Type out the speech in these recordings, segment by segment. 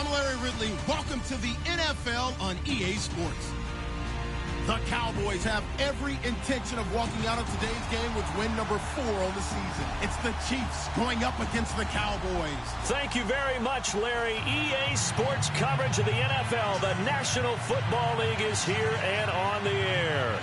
I'm Larry Ridley. Welcome to the NFL on EA Sports. The Cowboys have every intention of walking out of today's game with win number 4 on the season. It's the Chiefs going up against the Cowboys. Thank you very much, Larry. EA Sports coverage of the NFL. The National Football League is here and on the air.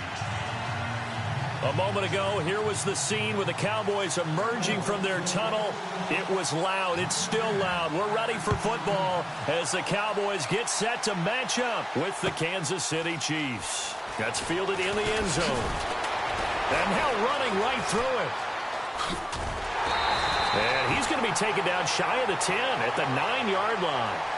A moment ago, here was the scene with the Cowboys emerging from their tunnel. It was loud. It's still loud. We're ready for football as the Cowboys get set to match up with the Kansas City Chiefs. That's fielded in the end zone. And now running right through it. And he's going to be taken down shy of the 10 at the 9-yard line.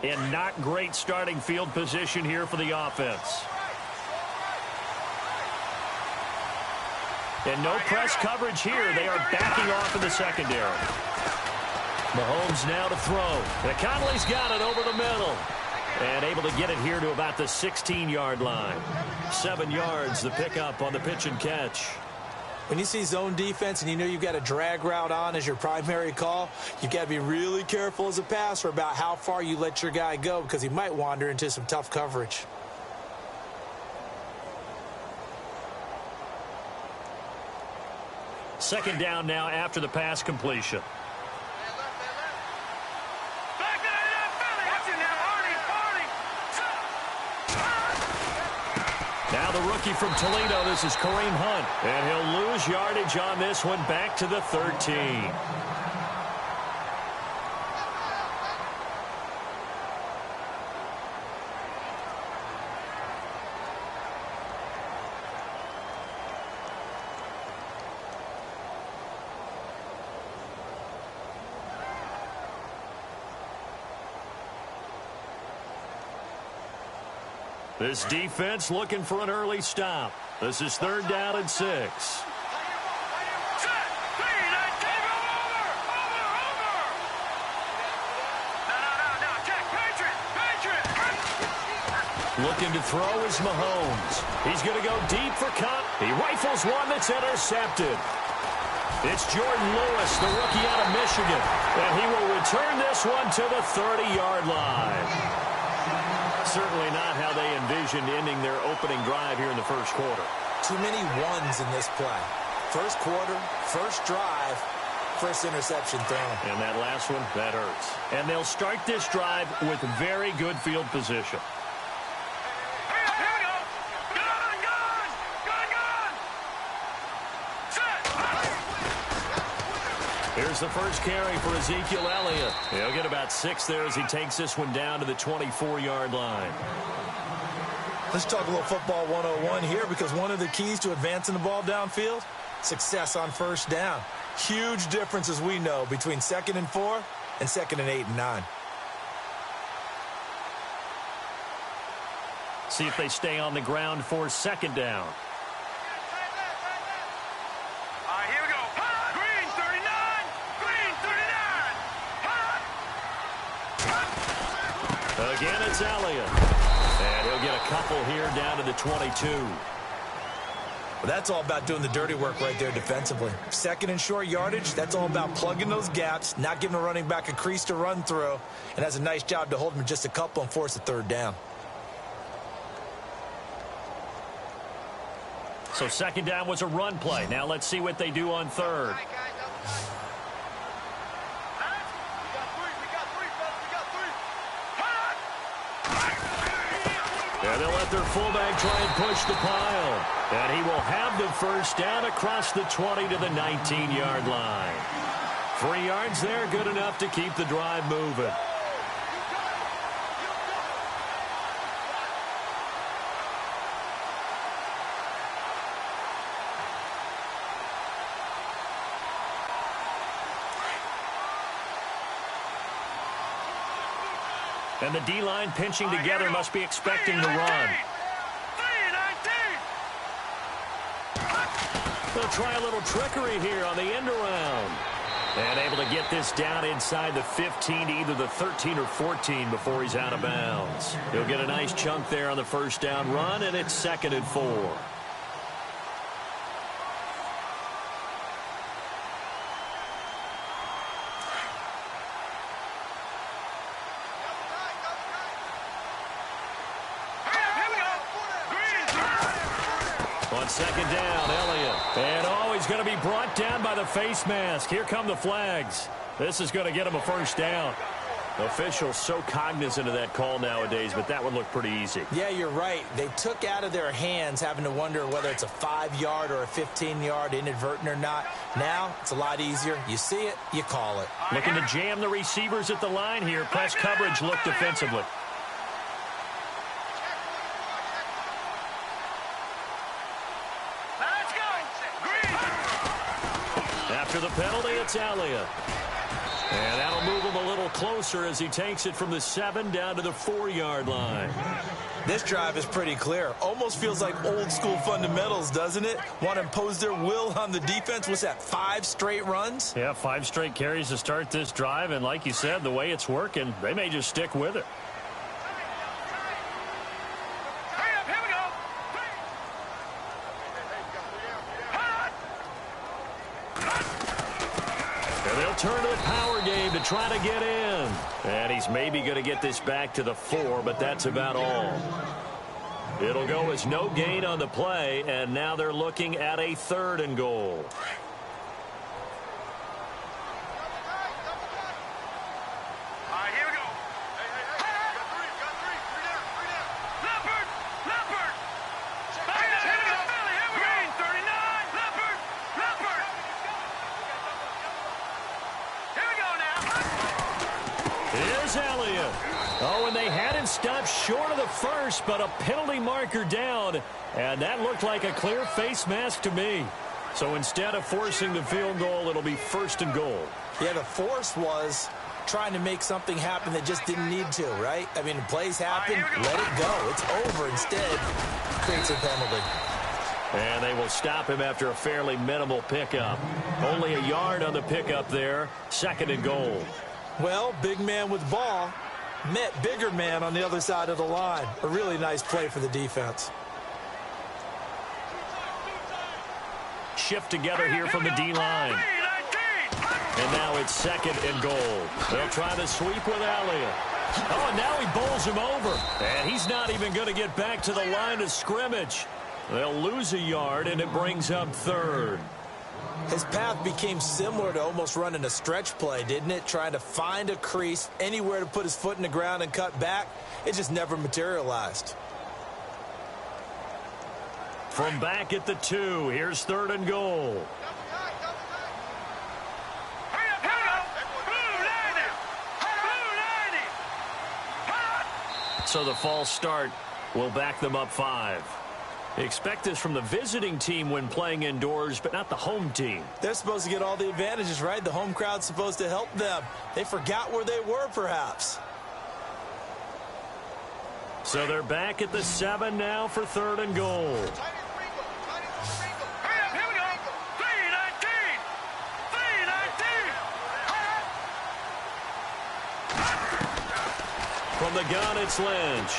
And not great starting field position here for the offense. And no press coverage here. They are backing off in the secondary. Mahomes now to throw. And Conley's got it over the middle. And able to get it here to about the 16-yard line. 7 yards, the pickup on the pitch and catch. When you see zone defense and you know you've got a drag route on as your primary call, you've got to be really careful as a passer about how far you let your guy go because he might wander into some tough coverage. Second down now after the pass completion. Now the rookie from Toledo, this is Kareem Hunt. And he'll lose yardage on this one, back to the 13. This defense looking for an early stop. This is 3rd down and 6. Looking to throw is Mahomes. He's going to go deep for Cup. He rifles one that's intercepted. It's Jordan Lewis, the rookie out of Michigan. And he will return this one to the 30-yard line. Certainly not how they envisioned ending their opening drive here in the first quarter. Too many ones in this play. First quarter, first drive, first interception thrown. And that last one, that hurts. And they'll start this drive with very good field position. Here's the first carry for Ezekiel Elliott. He'll get about 6 there as he takes this one down to the 24-yard line. Let's talk a little football 101 here because one of the keys to advancing the ball downfield, success on first down. Huge difference, as we know, between 2nd and 4 and 2nd and 8 and 9. See if they stay on the ground for 2nd down. Again, it's Elliott. And he'll get a couple here down to the 22. Well, that's all about doing the dirty work right there defensively. 2nd and short yardage, that's all about plugging those gaps, not giving a running back a crease to run through, and has a nice job to hold him just a couple and force a 3rd down. So 2nd down was a run play. Now let's see what they do on 3rd. And they'll let their fullback try and push the pile. And he will have the first down across the 20 to the 19-yard line. 3 yards there, good enough to keep the drive moving. And the D-line pinching together must be expecting the run. They'll try a little trickery here on the end around. And able to get this down inside the 15 to either the 13 or 14 before he's out of bounds. He'll get a nice chunk there on the first down run, and it's 2nd and 4. On 2nd down, Elliott. And he's going to be brought down by the face mask. Here come the flags. This is going to get him a first down. Officials so cognizant of that call nowadays, but that one looked pretty easy. Yeah, you're right. They took out of their hands having to wonder whether it's a 5-yard or a 15-yard inadvertent or not. Now, it's a lot easier. You see it, you call it. Looking to jam the receivers at the line here. Press coverage look defensively. After the penalty, it's Elliott. And that'll move him a little closer as he takes it from the 7 down to the 4-yard line. This drive is pretty clear. Almost feels like old school fundamentals, doesn't it? Want to impose their will on the defense. What's that, 5 straight runs? Yeah, 5 straight carries to start this drive. And like you said, the way it's working, they may just stick with it. Turn to the power game to try to get in. And he's maybe going to get this back to the 4, but that's about all. It'll go as no gain on the play, and now they're looking at a 3rd and goal. Oh, and they had him stopped short of the first, but a penalty marker down, and that looked like a clear face mask to me. So instead of forcing the field goal, it'll be 1st and goal. Yeah, the force was trying to make something happen that just didn't need to, right? I mean, plays happen, let it go. It's over. Instead, creates a penalty. And they will stop him after a fairly minimal pickup. Only a yard on the pickup there. 2nd and goal. Well, big man with ball met bigger man on the other side of the line. A really nice play for the defense. Shift together here from the D-line. And now it's 2nd and goal. They'll try to sweep with Elliott. Oh, and now he bowls him over. And he's not even going to get back to the line of scrimmage. They'll lose a yard, and it brings up 3rd. His path became similar to almost running a stretch play, didn't it? Trying to find a crease, anywhere to put his foot in the ground and cut back. It just never materialized. From back at the 2, here's 3rd and goal. So the false start will back them up 5. Expect this from the visiting team when playing indoors, but not the home team. They're supposed to get all the advantages, right? The home crowd's supposed to help them. They forgot where they were, perhaps. So they're back at the 7 now for 3rd and goal. From the gun, it's Lynch.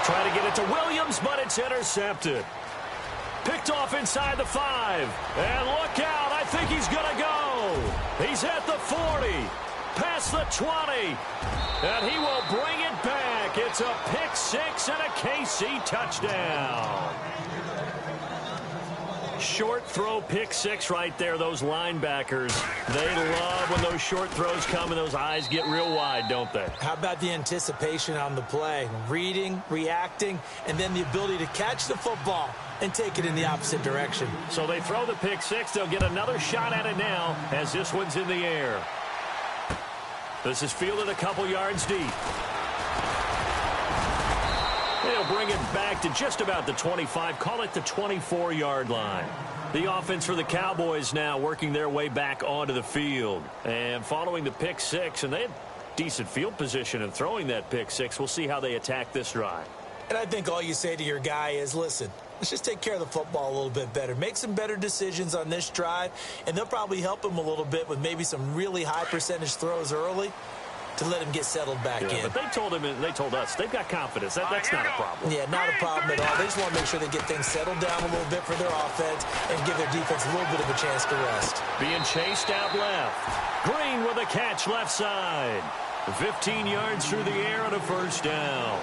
Trying to get it to Williams, but it's intercepted. Picked off inside the 5. And look out, I think he's going to go. He's at the 40, past the 20. And he will bring it back. It's a pick 6 and a KC touchdown. Short throw pick 6 right there. Those linebackers, they love when those short throws come and those eyes get real wide, don't they? How about the anticipation on the play? Reading, reacting, and then the ability to catch the football and take it in the opposite direction. So they throw the pick 6. They'll get another shot at it now as this one's in the air. This is fielded a couple yards deep. They'll bring it back to just about the 25, call it the 24-yard line. The offense for the Cowboys now working their way back onto the field. And following the pick 6, and they had decent field position in throwing that pick 6. We'll see how they attack this drive. And I think all you say to your guy is, listen, let's just take care of the football a little bit better. Make some better decisions on this drive, and they'll probably help him a little bit with maybe some really high percentage throws early to let him get settled back in. But they told him, and they told us, they've got confidence. That's not a problem. Yeah, not a problem at all. They just want to make sure they get things settled down a little bit for their offense and give their defense a little bit of a chance to rest. Being chased out left. Green with a catch left side. 15 yards through the air and a 1st down.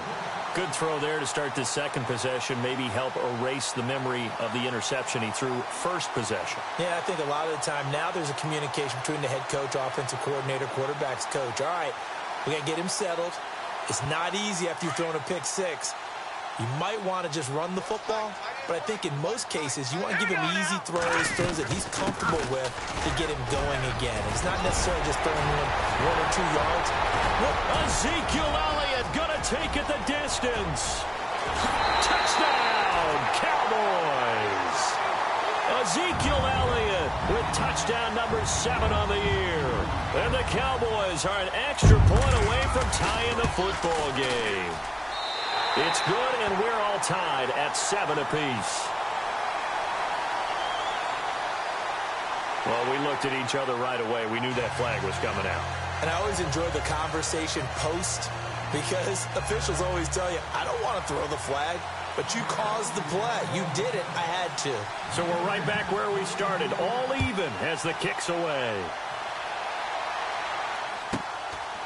Good throw there to start this 2nd possession. Maybe help erase the memory of the interception he threw 1st possession. Yeah, I think a lot of the time now there's a communication between the head coach, offensive coordinator, quarterback's coach. All right, we got to get him settled. It's not easy after you've thrown a pick 6. You might want to just run the football, but I think in most cases you want to give him easy throws that he's comfortable with to get him going again. It's not necessarily just throwing him 1 or 2 yards. Ezekiel Elliott going to take it the distance. Touchdown, Cowboys. Ezekiel Elliott with touchdown number 7 on the year. And the Cowboys are an extra point away from tying the football game. It's good, and we're all tied at 7 apiece. Well, we looked at each other right away. We knew that flag was coming out. And I always enjoy the conversation post because officials always tell you, I don't want to throw the flag, but you caused the play. You did it. I had to. So we're right back where we started, all even as the kick's away.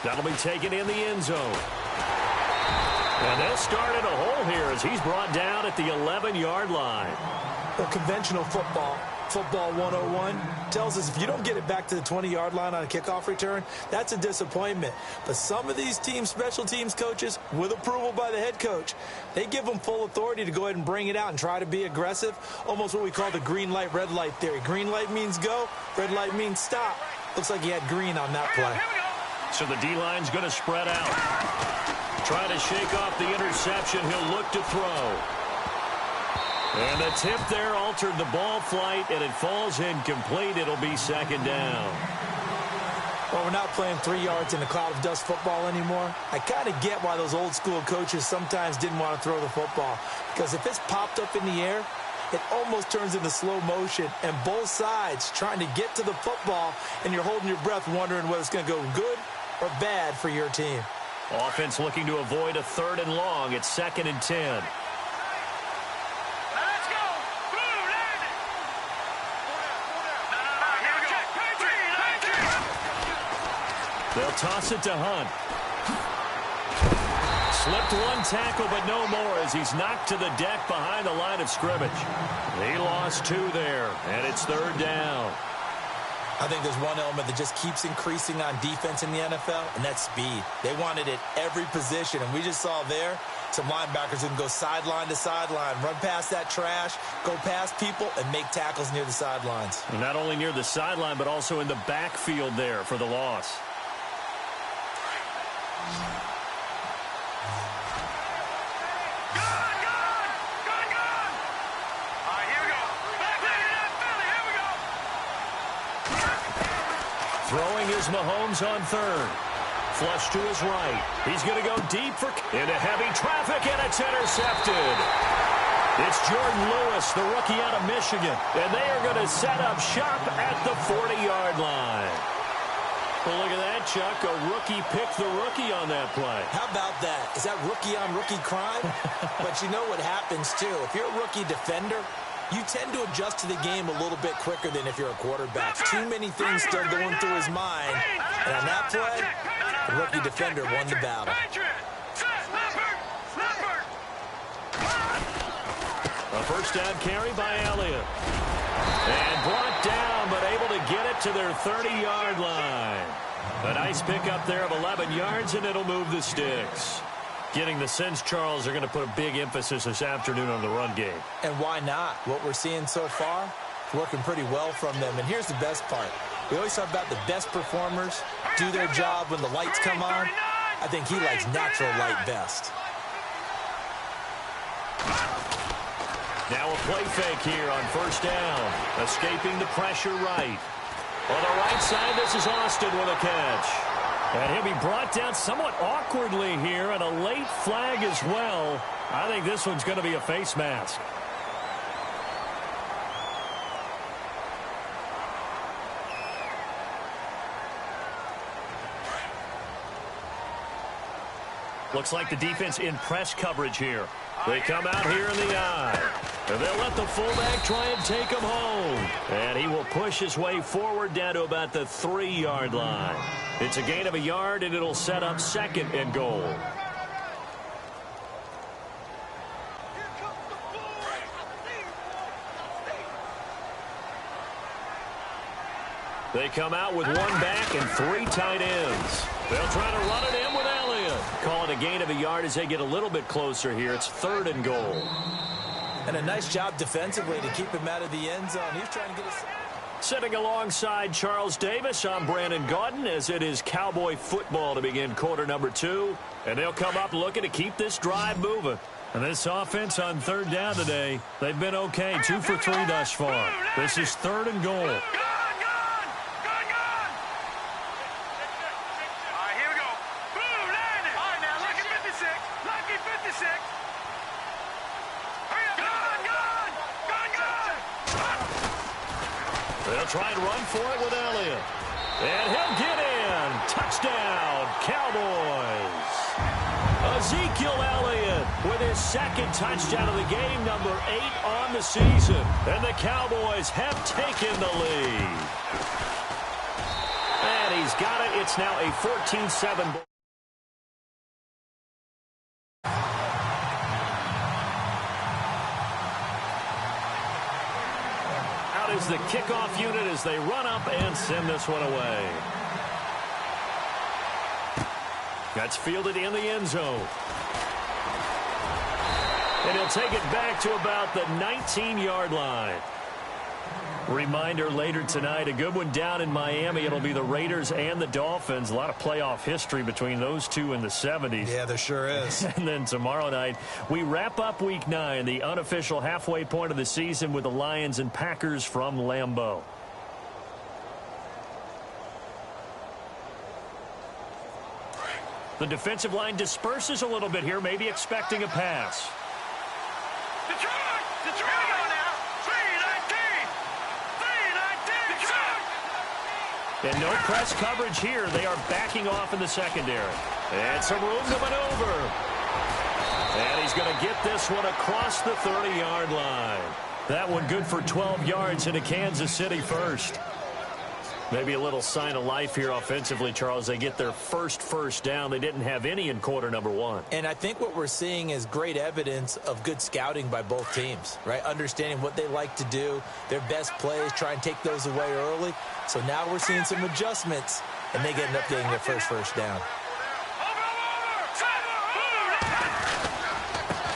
That'll be taken in the end zone. And they'll start at a hole here as he's brought down at the 11-yard line. Well, conventional football 101, tells us if you don't get it back to the 20-yard line on a kickoff return, that's a disappointment. But some of these team special teams coaches, with approval by the head coach, they give them full authority to go ahead and bring it out and try to be aggressive, almost what we call the green light, red light theory. Green light means go, red light means stop. Looks like he had green on that play. So the D-line's going to spread out. Trying to shake off the interception. He'll look to throw. And the tip there altered the ball flight, and it falls incomplete. It'll be second down. Well, we're not playing 3 yards in a cloud of dust football anymore. I kind of get why those old school coaches sometimes didn't want to throw the football. Because if it's popped up in the air, it almost turns into slow motion. And both sides trying to get to the football, and you're holding your breath wondering whether it's going to go good or bad for your team. Offense looking to avoid a 3rd and long. It's 2nd and 10. They'll toss it to Hunt. Slipped one tackle, but no more as he's knocked to the deck behind the line of scrimmage. He lost 2 there, and it's 3rd down. I think there's one element that just keeps increasing on defense in the NFL, and that's speed. They want it at every position, and we just saw there some linebackers who can go sideline to sideline, run past that trash, go past people, and make tackles near the sidelines. And not only near the sideline, but also in the backfield there for the loss. Throwing is Mahomes on 3rd. Flush to his right. He's going to go deep into heavy traffic, and it's intercepted. It's Jordan Lewis, the rookie out of Michigan, and they are going to set up shop at the 40-yard line. Well, look at that, Chuck. A rookie picked the rookie on that play. How about that? Is that rookie-on-rookie crime? But you know what happens, too. If you're a rookie defender, you tend to adjust to the game a little bit quicker than if you're a quarterback. Too many things still going through his mind. And on that play, the rookie defender won the battle. A first down carry by Elliott. And brought down, but able to get it to their 30-yard line. A nice pickup there of 11 yards, and it'll move the sticks. Getting the sense, Charles, they're going to put a big emphasis this afternoon on the run game. And why not? What we're seeing so far, working pretty well from them. And here's the best part. We always talk about the best performers do their job when the lights come on. I think he likes natural light best. Now a play fake here on first down. Escaping the pressure right. On the right side, this is Austin with a catch. And he'll be brought down somewhat awkwardly here, and a late flag as well. I think this one's going to be a face mask. Looks like the defense in press coverage here. They come out here in the eye. And they'll let the fullback try and take him home. And he will push his way forward down to about the 3-yard line. It's a gain of a yard, and it'll set up 2nd and goal. They come out with 1 back and 3 tight ends. They'll try to run it in with Elliott. Call it a gain of a yard as they get a little bit closer here. It's 3rd and goal. And a nice job defensively to keep him out of the end zone. He's trying to get us. Sitting alongside Charles Davis, I'm Brandon Gaudin, as it is Cowboy football to begin quarter number 2. And they'll come up looking to keep this drive moving. And this offense on third down today, they've been okay, 2 for 3 thus far. This is 3rd and goal. They'll try and run for it with Elliott. And he'll get in. Touchdown, Cowboys. Ezekiel Elliott with his 2nd touchdown of the game, number 8 on the season. And the Cowboys have taken the lead. And he's got it. It's now a 14-7 ball. Is the kickoff unit as they run up and send this one away. That's fielded in the end zone. And he'll take it back to about the 19-yard line. Reminder later tonight, a good one down in Miami. It'll be the Raiders and the Dolphins. A lot of playoff history between those two in the 70s. Yeah, there sure is. And then tomorrow night, we wrap up Week 9, the unofficial halfway point of the season with the Lions and Packers from Lambeau. The defensive line disperses a little bit here, maybe expecting a pass. And no press coverage here. They are backing off in the secondary. And some room to maneuver. And he's going to get this one across the 30-yard line. That one good for 12 yards into Kansas City first. Maybe a little sign of life here offensively, Charles. They get their first down. They didn't have any in quarter number 1. And I think what we're seeing is great evidence of good scouting by both teams, right? Understanding what they like to do, their best plays, try and take those away early. So now we're seeing some adjustments, and they end up getting their first down.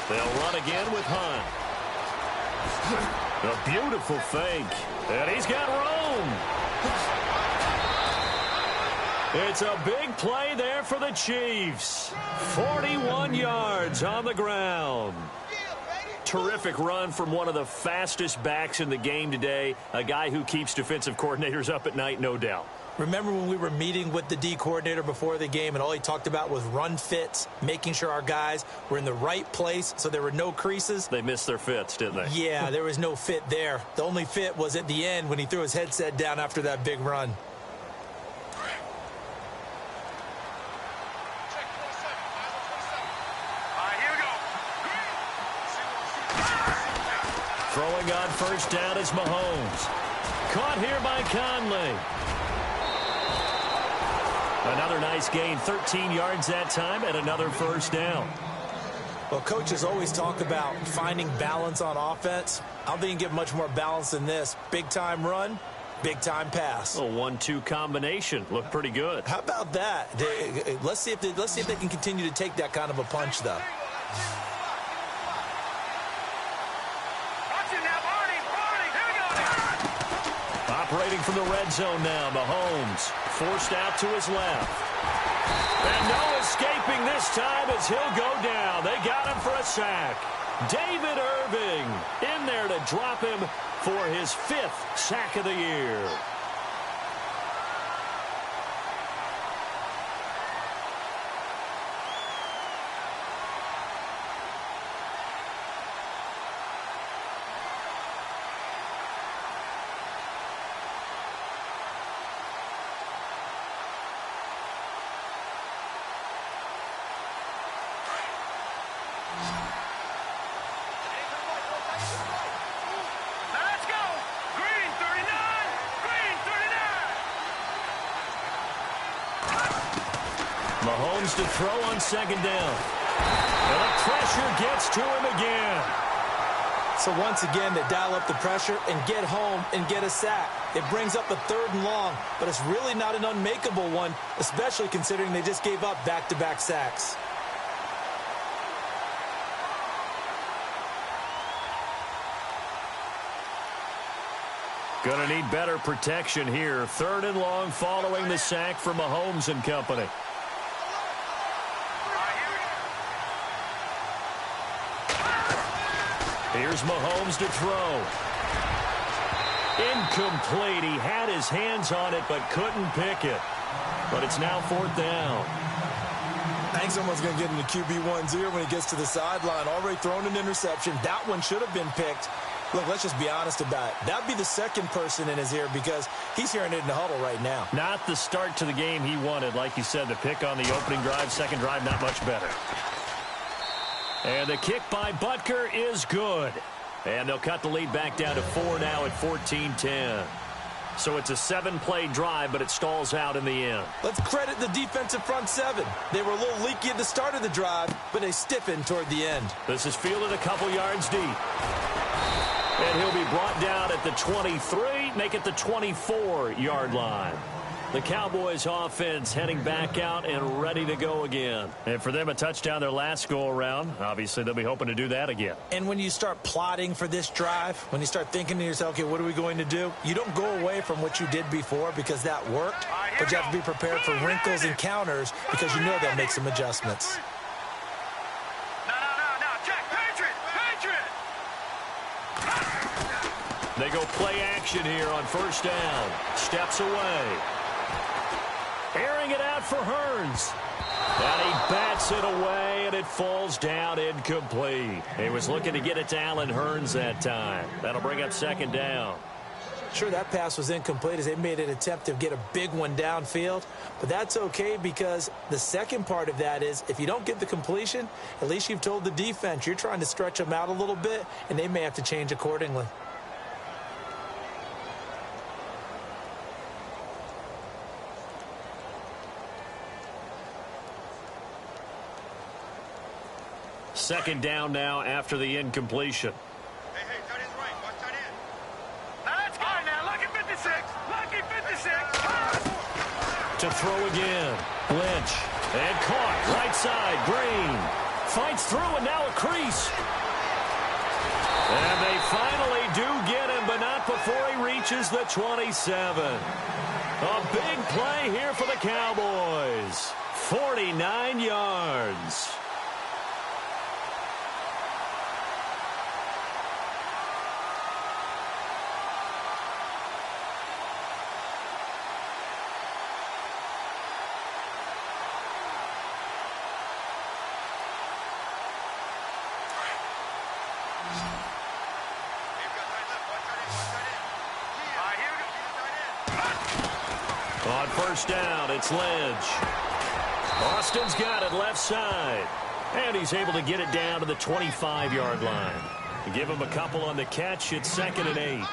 They'll run again with Hunt. A beautiful fake. And he's got room. It's a big play there for the Chiefs. 41 yards on the ground. Terrific run from one of the fastest backs in the game today. A guy who keeps defensive coordinators up at night, no doubt. Remember when we were meeting with the D coordinator before the game and all he talked about was run fits, making sure our guys were in the right place so there were no creases? They missed their fits, didn't they? Yeah, there was no fit there. The only fit was at the end when he threw his headset down after that big run. Throwing on first down is Mahomes. Caught here by Conley. Another nice gain, 13 yards that time, and another first down. Well, coaches always talk about finding balance on offense. I don't think you can get much more balance than this. Big-time run, big-time pass. A 1-2 combination. Looked pretty good. How about that? Let's see if they can continue to take that kind of a punch, though. Operating from the red zone now, Mahomes forced out to his left. And no escaping this time as he'll go down. They got him for a sack. David Irving in there to drop him for his 5th sack of the year. Mahomes to throw on second down. And the pressure gets to him again. So once again, they dial up the pressure and get home and get a sack. It brings up a 3rd and long, but it's really not an unmakeable one, especially considering they just gave up back-to-back sacks. Going to need better protection here. 3rd and long following the sack from Mahomes and company. Here's Mahomes to throw. Incomplete. He had his hands on it but couldn't pick it. But it's now 4th down. I think someone's going to get into QB1-0 when he gets to the sideline. Already thrown an interception. That one should have been picked. Look, let's just be honest about it. That'd be the second person in his ear because he's hearing it in the huddle right now. Not the start to the game he wanted. Like you said, the pick on the opening drive, second drive, not much better. And the kick by Butker is good. And they'll cut the lead back down to 4 now at 14-10. So it's a 7-play drive, but it stalls out in the end. Let's credit the defensive front 7. They were a little leaky at the start of the drive, but they stiffened toward the end. This is fielded a couple yards deep. And he'll be brought down at the 23, make it the 24-yard line. The Cowboys offense heading back out and ready to go again. And for them, a touchdown their last go-around. Obviously, they'll be hoping to do that again. And when you start plotting for this drive, when you start thinking to yourself, okay, what are we going to do? You don't go away from what you did before because that worked, but you have to be prepared for wrinkles and counters because you know they'll make some adjustments. They go play action here on 1st down. Steps away. Airing it out for Hurns. And he bats it away, and it falls down incomplete. He was looking to get it to Allen Hurns that time. That'll bring up 2nd down. Sure, that pass was incomplete as they made an attempt to get a big one downfield. But that's okay because the second part of that is if you don't get the completion, at least you've told the defense you're trying to stretch them out a little bit, and they may have to change accordingly. Second down now after the incompletion. Hey, tight end's right. Watch tight end. That's good now. Lucky 56. Lucky 56. To throw again. Lynch. And caught. Right side. Green. Fights through and now a crease. And they finally do get him, but not before he reaches the 27. A big play here for the Cowboys. 49 yards. On 1st down, it's Lynch. Austin's got it left side. And he's able to get it down to the 25-yard line. Give him a couple on the catch. It's 2nd and 8.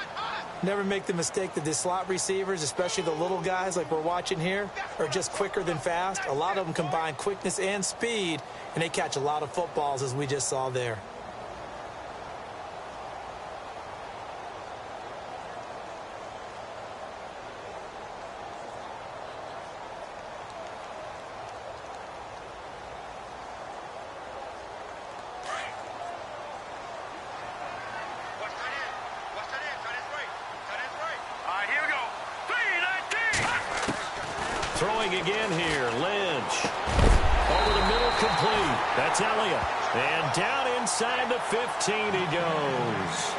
Never make the mistake that the slot receivers, especially the little guys like we're watching here, are just quicker than fast. A lot of them combine quickness and speed, and they catch a lot of footballs as we just saw there. Throwing again here, Lynch. Over the middle, complete. That's Elliott. And down inside the 15 he goes.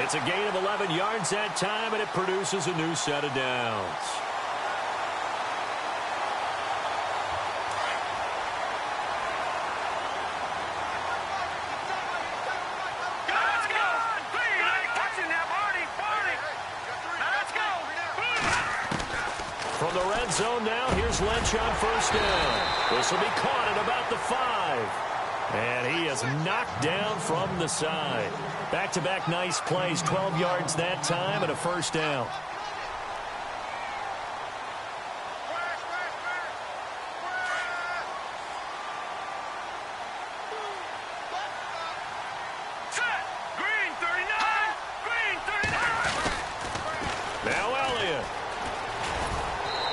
It's a gain of 11 yards that time, and it produces a new set of downs. From the red zone now, here's Lynch on 1st down. This will be caught at about the 5. And he is knocked down from the side. Back-to-back nice plays, 12 yards that time and a 1st down.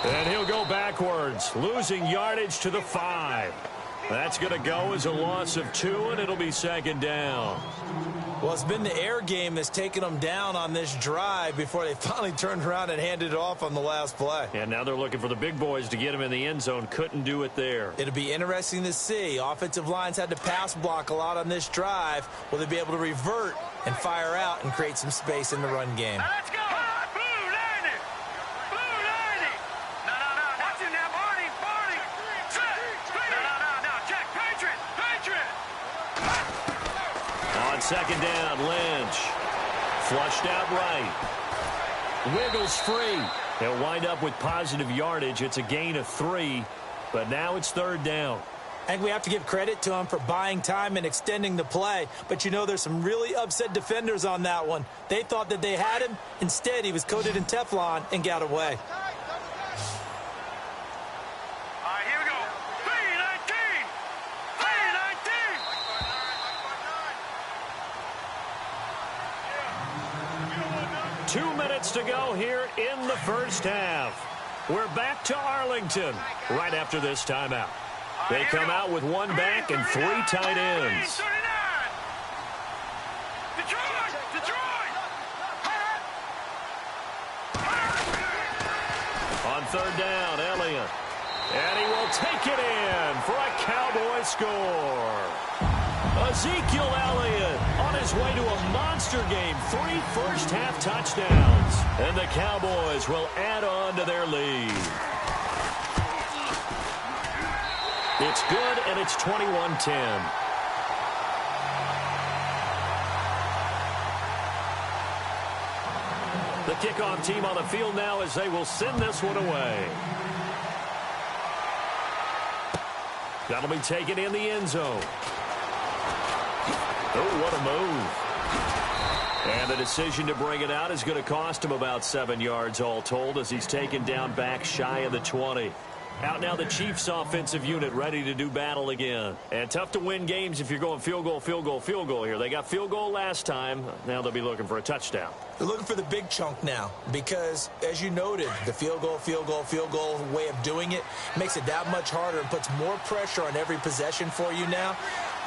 And he'll go backwards, losing yardage to the 5. That's going to go as a loss of 2, and it'll be 2nd down. Well, it's been the air game that's taken them down on this drive before they finally turned around and handed it off on the last play. And now they're looking for the big boys to get him in the end zone. Couldn't do it there. It'll be interesting to see. Offensive lines had to pass block a lot on this drive. Will they be able to revert and fire out and create some space in the run game? Now let's go. Blue 90. Blue 90. No. Watch him now, Barney. No. Check. Patriot. On second down, Lynch. Flushed out right. Wiggles free. They'll wind up with positive yardage. It's a gain of 3, but now it's third down. I think we have to give credit to him for buying time and extending the play. But, you know, there's some really upset defenders on that one. They thought that they had him. Instead, he was coated in Teflon and got away. All right, here we go. 319. 2 minutes to go here in the first half. We're back to Arlington right after this timeout. They come out with one back and 3 tight ends. Detroit. On third down, Elliott. And he will take it in for a Cowboy score. Ezekiel Elliott on his way to a monster game. 3 first-half touchdowns. And the Cowboys will add on to their lead. It's good, and it's 21-10. The kickoff team on the field now as they will send this one away. That'll be taken in the end zone. Oh, what a move. And the decision to bring it out is going to cost him about 7 yards all told as he's taken down back shy of the 20. Out now the Chiefs offensive unit ready to do battle again. And tough to win games if you're going field goal here. They got field goal last time. Now they'll be looking for a touchdown. They're looking for the big chunk now because, as you noted, the field goal way of doing it makes it that much harder and puts more pressure on every possession for you now.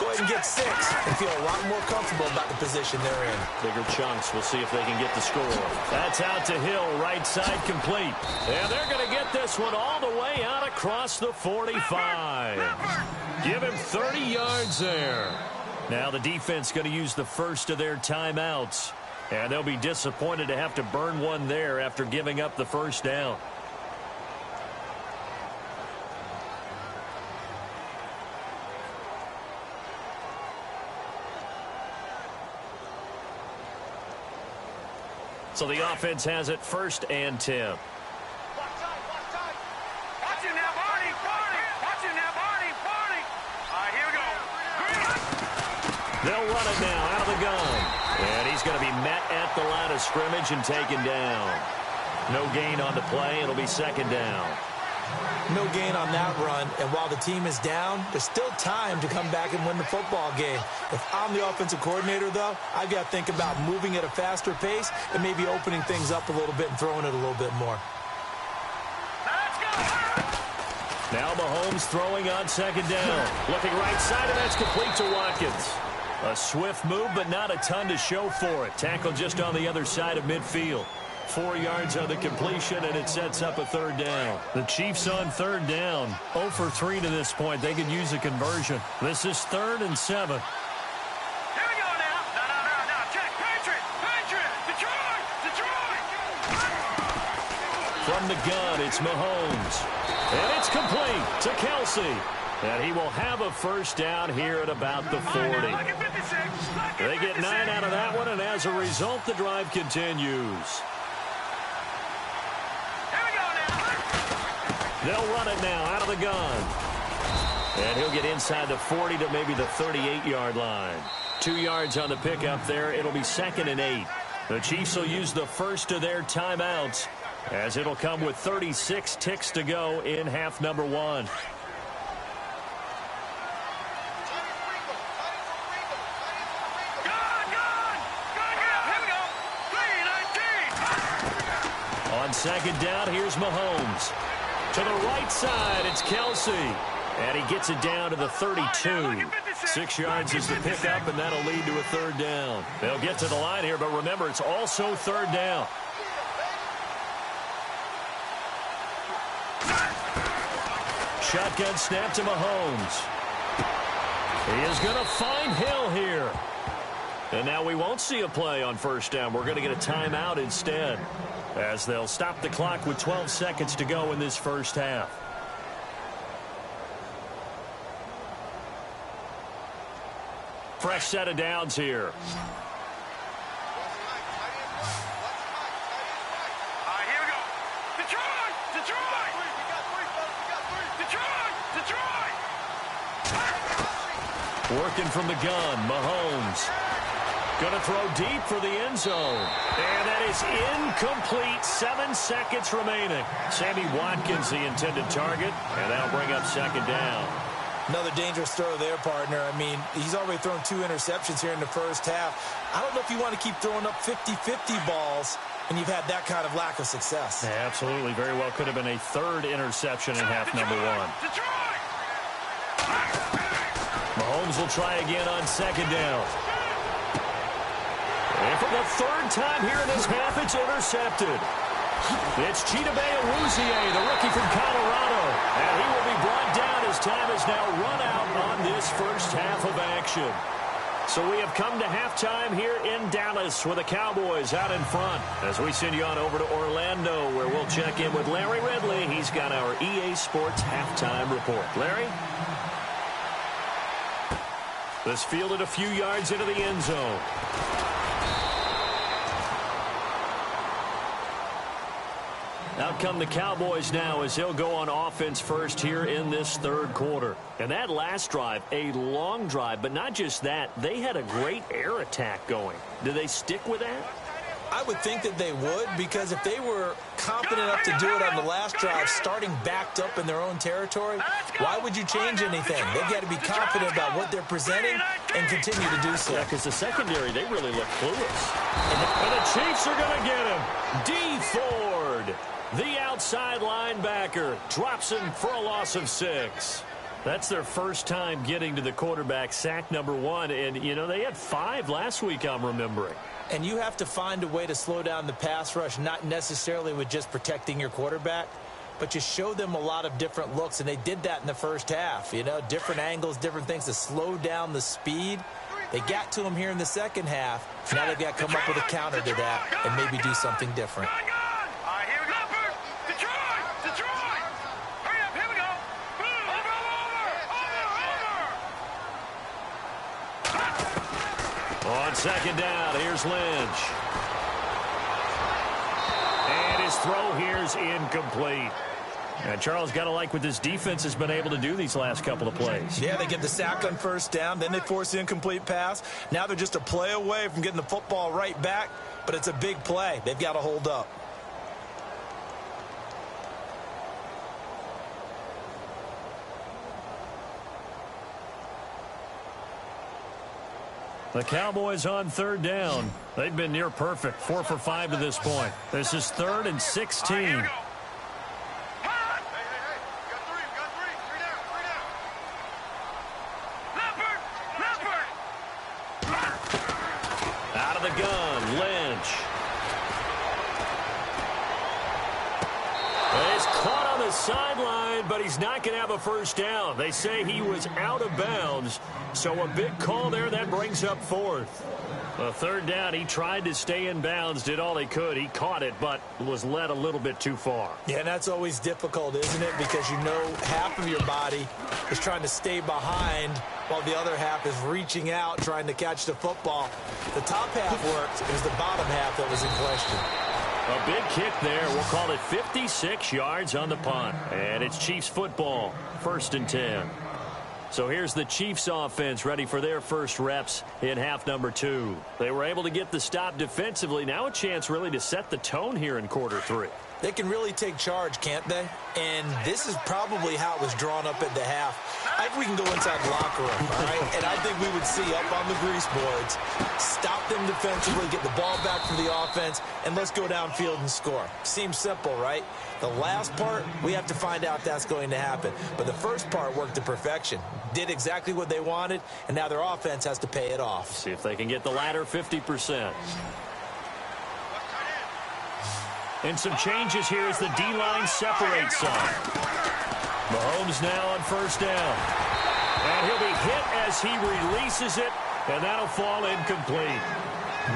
Go ahead and get 6 and feel a lot more comfortable about the position they're in. Bigger chunks. We'll see if they can get the score. That's out to Hill, right side complete. And they're going to get this one all the way out across the 45. Give him 30 yards there. Now the defense going to use the first of their timeouts. And they'll be disappointed to have to burn one there after giving up the first down. So the offense has it 1st and 10. Watch him now, Barney. Watch him now, Barney. All right, here we go. They'll run it now out of the gun. And he's going to be met at the line of scrimmage and taken down. No gain on the play. It'll be 2nd down. No gain on that run, and while the team is down, there's still time to come back and win the football game. If I'm the offensive coordinator, though, I've got to think about moving at a faster pace and maybe opening things up a little bit and throwing it a little bit more. Let's go. Now Mahomes throwing on 2nd down. Looking right side, and that's complete to Watkins. A swift move, but not a ton to show for it. Tackle just on the other side of midfield. 4 yards on the completion, and it sets up a 3rd down. The Chiefs on 3rd down. 0 for 3 to this point. They could use a conversion. This is 3rd and 7. Here we go now. No. Check. Patriot. Detroit. From the gun, it's Mahomes. And it's complete to Kelsey. And he will have a 1st down here at about the 40. They get 9 out of that one, and as a result, the drive continues. They'll run it now out of the gun. And he'll get inside the 40 to maybe the 38-yard line. 2 yards on the pickup there. It'll be 2nd and 8. The Chiefs will use the first of their timeouts as it'll come with 36 ticks to go in half number 1. On 2nd down, here's Mahomes. To the right side, it's Kelsey. And he gets it down to the 32. 6 yards is the pickup, and that'll lead to a third down. They'll get to the line here, but remember, it's also third down. Shotgun snap to Mahomes. He is going to find Hill here. And now we won't see a play on first down. We're going to get a timeout instead, as they'll stop the clock with 12 seconds to go in this first half. Fresh set of downs here. Here we go. Detroit! Detroit! Detroit! Detroit! Working from the gun, Mahomes. Going to throw deep for the end zone. And that is incomplete. 7 seconds remaining. Sammy Watkins, the intended target. And that'll bring up second down. Another dangerous throw there, partner. I mean, he's already thrown 2 interceptions here in the first half. I don't know if you want to keep throwing up 50-50 balls and you've had that kind of lack of success. Yeah, absolutely. Very well could have been a third interception in half number 1. Mahomes will try again on second down. And for the third time here in this half, it's intercepted. It's Chidobe Awuzie, the rookie from Colorado. And he will be brought down as time has now run out on this first half of action. So we have come to halftime here in Dallas with the Cowboys out in front. As we send you on over to Orlando, where we'll check in with Larry Ridley. He's got our EA Sports halftime report. Larry? This fielded a few yards into the end zone. Out come the Cowboys now as they'll go on offense first here in this third quarter. And that last drive, a long drive, but not just that. They had a great air attack going. Do they stick with that? I would think that they would, because if they were confident enough to do it on the last drive, starting backed up in their own territory, why would you change anything? They've got to be confident about what they're presenting and continue to do so. Yeah, because the secondary, they really look clueless. And the Chiefs are going to get him. Dee Ford, the outside linebacker, drops him for a loss of 6. That's their first time getting to the quarterback, sack number 1. And, you know, they had 5 last week, I'm remembering. And you have to find a way to slow down the pass rush, not necessarily with just protecting your quarterback, but you show them a lot of different looks, and they did that in the first half. You know, different angles, different things to slow down the speed. They got to him here in the second half. Now they've got to come up with a counter to that and maybe do something different. On second down, here's Lynch. And his throw here's incomplete. And Charles, got to like what this defense has been able to do these last couple of plays. Yeah, they get the sack on first down, then they force the incomplete pass. Now they're just a play away from getting the football right back, but it's a big play. They've got to hold up. The Cowboys on third down. They've been near perfect, 4 for 5 to this point. This is 3rd and 16. Out of the gun, Lynch. He's caught on the sideline, but he's not going to have a first down. They say he was out of bounds, so a big call there. That brings up 4th. A third down, he tried to stay in bounds, did all he could. He caught it, but was led a little bit too far. Yeah, and that's always difficult, isn't it? Because you know half of your body is trying to stay behind while the other half is reaching out, trying to catch the football. The top half worked. It was the bottom half that was in question. A big kick there. We'll call it 56 yards on the punt. And it's Chiefs football, 1st and 10. So here's the Chiefs offense ready for their first reps in half number 2. They were able to get the stop defensively. Now a chance really to set the tone here in quarter 3. They can really take charge, can't they? And this is probably how it was drawn up at the half. I think we can go inside the locker room, all right? And I think we would see up on the grease boards, stop them defensively, get the ball back for the offense, and let's go downfield and score. Seems simple, right? The last part, we have to find out if that's going to happen. But the first part worked to perfection. Did exactly what they wanted, and now their offense has to pay it off. See if they can get the latter 50%. And some changes here as the D-line separates some. Mahomes now on first down. And he'll be hit as he releases it, and that'll fall incomplete.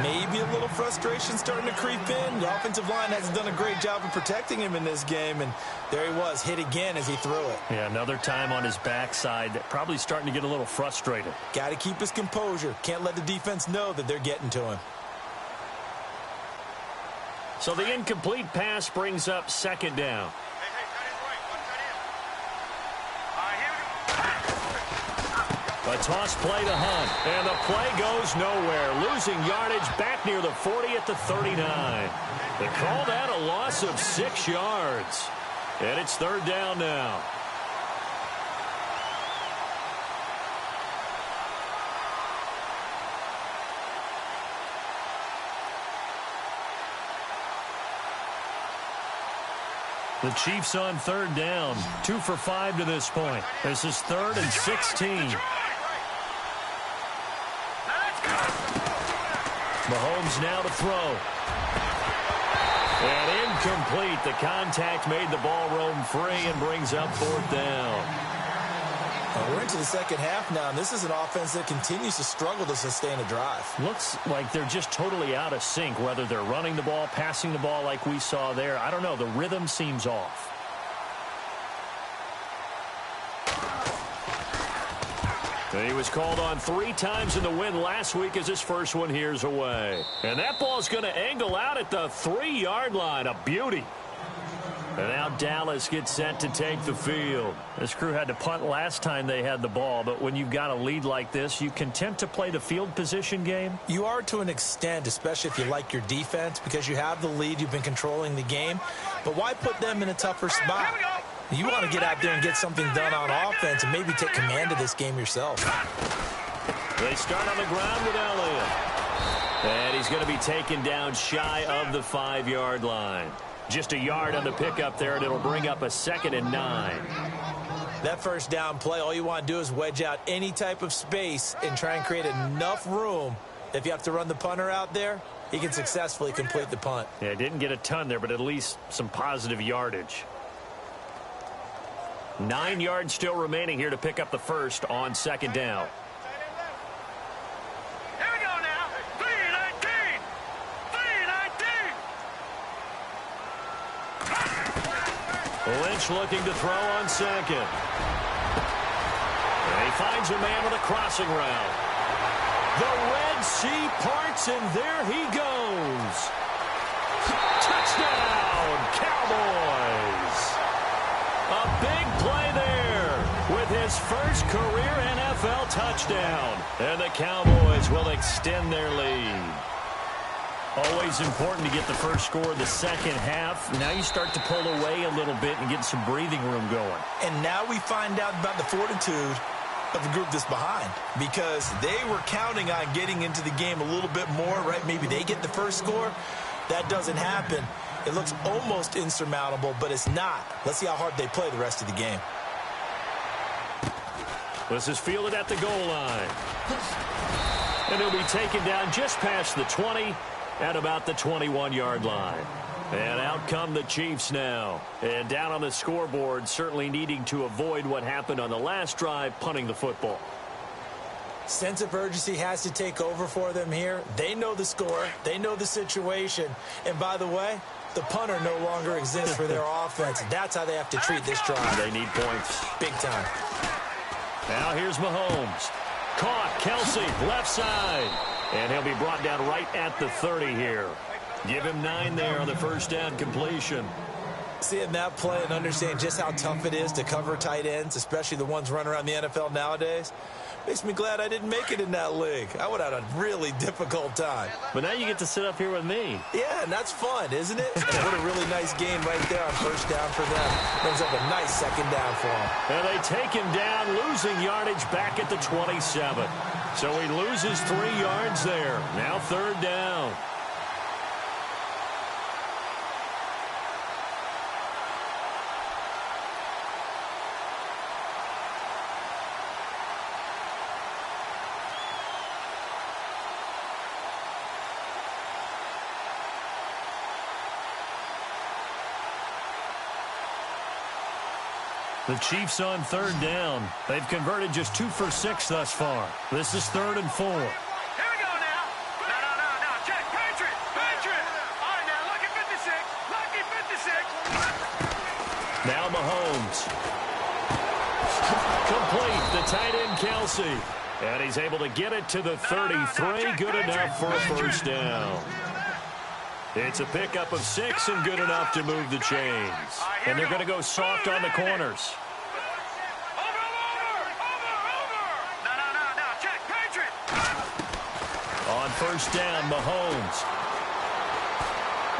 Maybe a little frustration starting to creep in. The offensive line hasn't done a great job of protecting him in this game, and there he was, hit again as he threw it. Yeah, another time on his backside, probably starting to get a little frustrated. Got to keep his composure. Can't let the defense know that they're getting to him. So the incomplete pass brings up second down. A toss play to Hunt, and the play goes nowhere. Losing yardage back near the 40 at the 39. They call that a loss of 6 yards. And it's third down now. The Chiefs on third down. 2 for 5 to this point. This is 3rd and 16. Mahomes now to throw. And incomplete. The contact made the ball roam free and brings up 4th down. We're into the second half now, and this is an offense that continues to struggle to sustain a drive. Looks like they're just totally out of sync, whether they're running the ball, passing the ball like we saw there. I don't know. The rhythm seems off. He was called on 3 times in the win last week as his first one here's away. And that ball's going to angle out at the 3-yard line. A beauty. And now Dallas gets set to take the field. This crew had to punt last time they had the ball, but when you've got a lead like this, you content to play the field position game? You are to an extent, especially if you like your defense, because you have the lead, you've been controlling the game. But why put them in a tougher spot? You want to get out there and get something done on offense and maybe take command of this game yourself. They start on the ground with Elliott. And he's going to be taken down shy of the 5-yard line. Just a yard on the pickup there, and it'll bring up a 2nd and 9. That first down play, all you want to do is wedge out any type of space and try and create enough room. If you have to run the punter out there, he can successfully complete the punt. Yeah, didn't get a ton there, but at least some positive yardage. 9 yards still remaining here to pick up the first on 2nd down. Here we go now. 3-19. 3-19. Lynch looking to throw on 2nd. And he finds a man with a crossing route. The Red Sea parts, and there he goes. Touchdown, Cowboys. A big play there with his first career NFL touchdown. And the Cowboys will extend their lead. Always important to get the first score of the second half. Now you start to pull away a little bit and get some breathing room going. And now we find out about the fortitude of the group that's behind, because they were counting on getting into the game a little bit more, right? Maybe they get the first score. That doesn't happen. It looks almost insurmountable, but it's not. Let's see how hard they play the rest of the game. This is fielded at the goal line. And he'll be taken down just past the 20 at about the 21-yard line. And out come the Chiefs now. And down on the scoreboard, certainly needing to avoid what happened on the last drive, punting the football. Sense of urgency has to take over for them here. They know the score. They know the situation. And by the way, the punter no longer exists for their offense. That's how they have to treat this drive. They need points. Big time. Now here's Mahomes. Caught. Kelsey, left side. And he'll be brought down right at the 30 here. Give him 9 there on the first down completion. Seeing that play and understanding just how tough it is to cover tight ends, especially the ones running around the NFL nowadays, makes me glad I didn't make it in that league. I would have had a really difficult time. But now you get to sit up here with me. Yeah, and that's fun, isn't it? What a really nice game right there on first down for them. Brings up a nice second down for them. And they take him down, losing yardage back at the 27. So he loses 3 yards there. Now third down. The Chiefs on third down. They've converted just 2 for 6 thus far. This is 3rd and 4. Here we go now. No. Check. Patriot. All right, now, lucky 56. Lucky 56. Now Mahomes. Complete. The tight end, Kelsey. And he's able to get it to the 33. Good enough for a first down. It's a pickup of 6 and good enough to move the chains. And they're going to go soft on the corners. Over. No. Check. Patriot. On first down, Mahomes.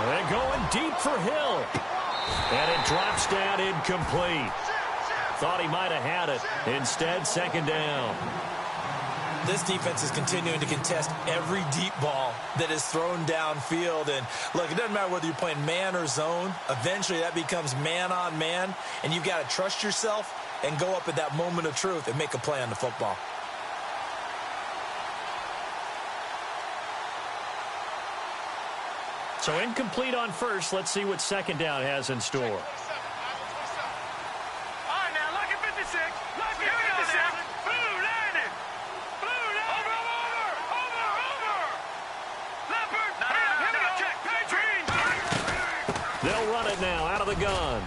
They're going deep for Hill. And it drops down incomplete. Thought he might have had it. Instead, second down. This defense is continuing to contest every deep ball that is thrown downfield. And, look, it doesn't matter whether you're playing man or zone. Eventually, that becomes man on man. And you've got to trust yourself and go up at that moment of truth and make a play on the football. So incomplete on first. Let's see what second down has in store. All right, now, lucky 56. Lucky 56. Blue landed. Over. Leopard. No. Check. Patriot. They'll run it now out of the gun.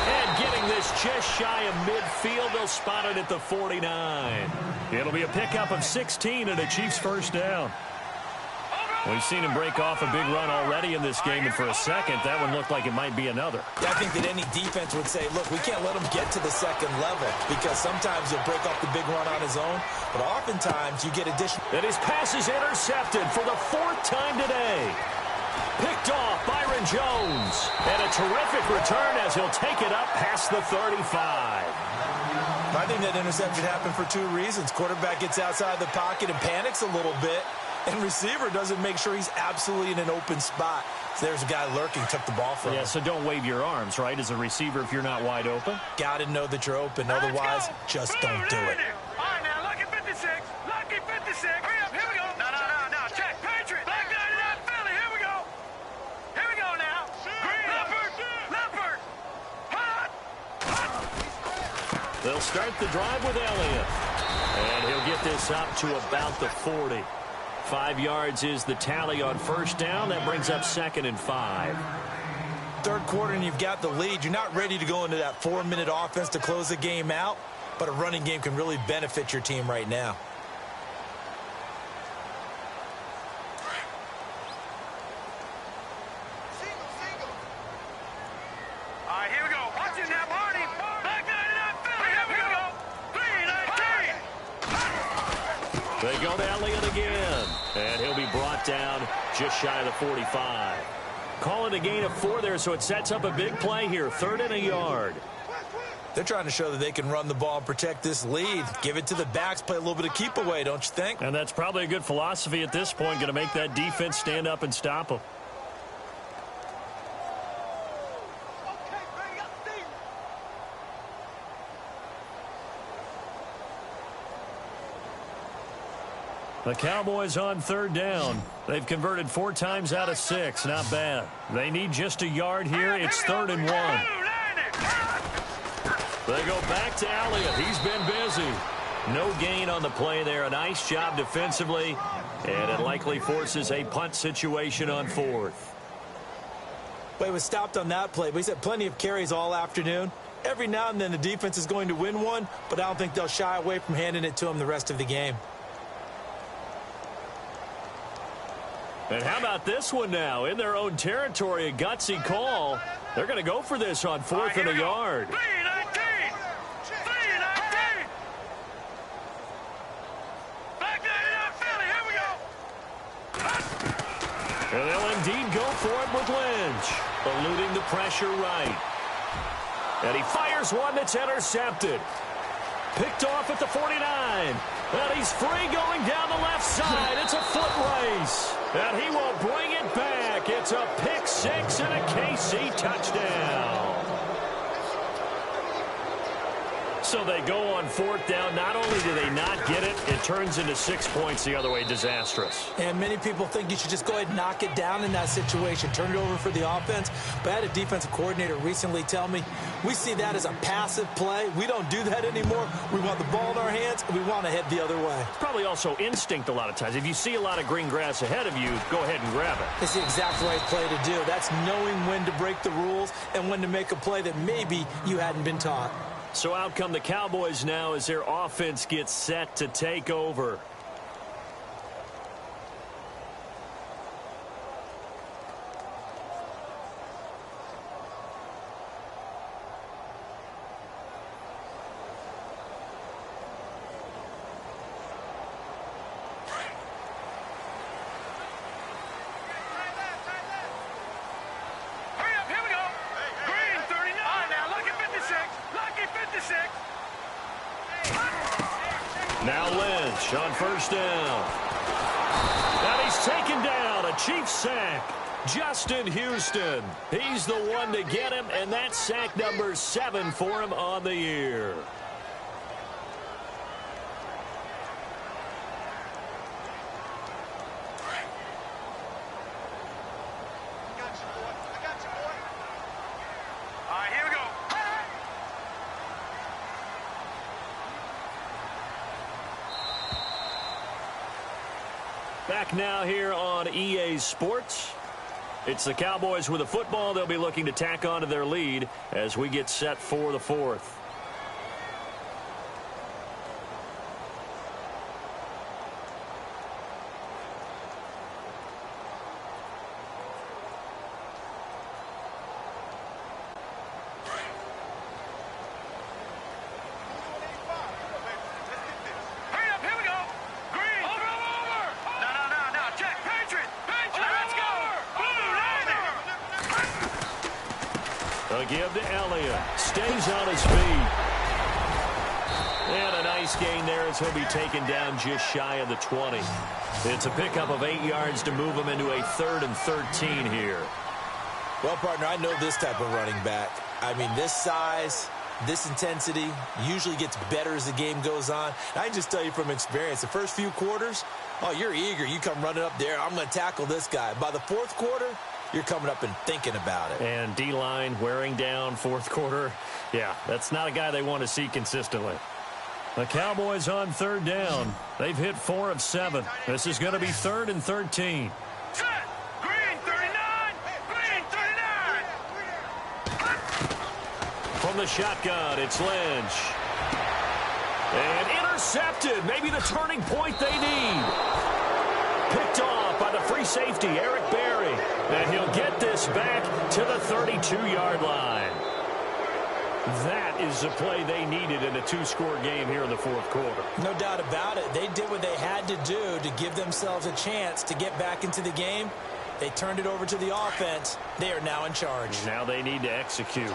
And getting this just shy of midfield, they'll spot it at the 49. It'll be a pickup of 16 and a Chiefs first down. We've seen him break off a big run already in this game, and for a second, that one looked like it might be another. I think that any defense would say, look, we can't let him get to the second level because sometimes he'll break off the big run on his own, but oftentimes you get additional. And his pass is intercepted for the 4th time today. Picked off Byron Jones. And a terrific return as he'll take it up past the 35. I think that interception happened for 2 reasons. Quarterback gets outside the pocket and panics a little bit. And receiver doesn't make sure he's absolutely in an open spot. So there's a guy lurking, took the ball from him. Yeah, so don't wave your arms, right, as a receiver if you're not wide open. Got to know that you're open. Otherwise, just don't do it. All right, now, lucky 56. Lucky 56. Hurry up, here we go. No. Check. Patriot. Black 99 Philly. Here we go. Here we go now. Green. Leopard. Hot. They'll start the drive with Elliott. And he'll get this up to about the 40. 5 yards is the tally on first down. That brings up 2nd and 5. Third quarter and you've got the lead. You're not ready to go into that 4-minute offense to close the game out, but a running game can really benefit your team right now. All right, here we go. Watch it now, Marty. Black 99 Philly. Here we go. 319. They go to Elliott again. And he'll be brought down just shy of the 45. Call it a gain of 4 there, so it sets up a big play here. 3rd and a yard. They're trying to show that they can run the ball and protect this lead. Give it to the backs, play a little bit of keep away, don't you think? And that's probably a good philosophy at this point, going to make that defense stand up and stop them. The Cowboys on third down. They've converted 4 times out of 6. Not bad. They need just a yard here. It's 3rd and 1. They go back to Elliott. He's been busy. No gain on the play there. A nice job defensively. And it likely forces a punt situation on 4th. But he was stopped on that play. But he's had plenty of carries all afternoon. Every now and then the defense is going to win one, but I don't think they'll shy away from handing it to him the rest of the game. And how about this one now? In their own territory, a gutsy call. They're going to go for this on 4th and a yard. 3-19. 3-19. Back 99 Philly. Here we go. And they'll indeed go for it with Lynch. Eluding the pressure right. And he fires one that's intercepted. Picked off at the 49. And he's free going down the left side. It's a foot race. And he will bring it back. It's a pick six and a KC touchdown. So they go on 4th down. Not only do they not get it, it turns into 6 points the other way. Disastrous. And many people think you should just go ahead and knock it down in that situation. Turn it over for the offense. But I had a defensive coordinator recently tell me, we see that as a passive play. We don't do that anymore. We want the ball in our hands, and we want to head the other way. It's probably also instinct a lot of times. If you see a lot of green grass ahead of you, go ahead and grab it. It's the exact right play to do. That's knowing when to break the rules and when to make a play that maybe you hadn't been taught. So out come the Cowboys now as their offense gets set to take over. Now Lynch on 1st down. And he's taken down. A Chiefs sack. Justin Houston. He's the one to get him, and that's sack number 7 for him on the year. Back now here on EA Sports. It's the Cowboys with the football. They'll be looking to tack on to their lead as we get set for the 4th. Give to Elliott. Stays on his feet. And a nice gain there as he'll be taken down just shy of the 20. It's a pickup of 8 yards to move him into a 3rd and 13 here. Well, partner, I know this type of running back. I mean, this size, this intensity usually gets better as the game goes on. I can just tell you from experience, the first few quarters, oh, you're eager. You come running up there. I'm going to tackle this guy. By the 4th quarter, you're coming up and thinking about it. And D-line wearing down 4th quarter. Yeah, that's not a guy they want to see consistently. The Cowboys on 3rd down. They've hit 4 of 7. This is going to be 3rd and 13. Set. Green 39. Green 39. From the shotgun, it's Lynch. And intercepted. Maybe the turning point they need. Picked off by the free safety, Eric Berry. And he'll get this back to the 32-yard line. That is the play they needed in a 2-score game here in the 4th quarter. No doubt about it. They did what they had to do to give themselves a chance to get back into the game. They turned it over to the offense. They are now in charge. Now they need to execute.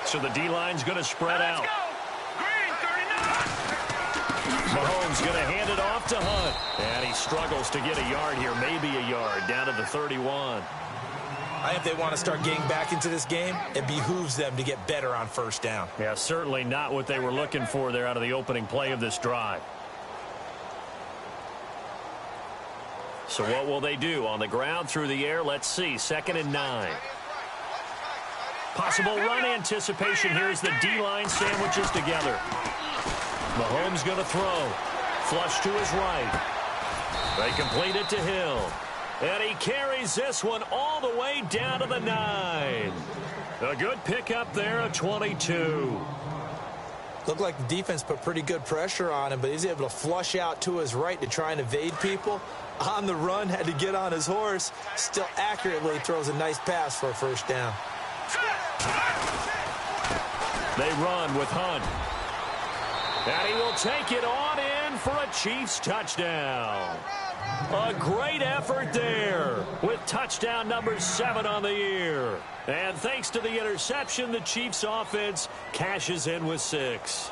So the D-line's going to spread out. Mahomes going to hand it off to Hunt. And he struggles to get a yard here, maybe a yard, down to the 31. I think if they want to start getting back into this game, it behooves them to get better on 1st down. Yeah, certainly not what they were looking for there out of the opening play of this drive. So what will they do? On the ground, through the air, let's see. 2nd and 9. Possible run anticipation here as the D-line sandwiches together. Mahomes going to throw. Flush to his right. They complete it to Hill. And he carries this one all the way down to the 9. A good pickup there, a 22. Looked like the defense put pretty good pressure on him, but he's able to flush out to his right to try and evade people. On the run, had to get on his horse. Still accurately throws a nice pass for a first down. They run with Hunt. And he will take it on in for a Chiefs touchdown. A great effort there with touchdown number 7 on the year. And thanks to the interception, the Chiefs offense cashes in with 6.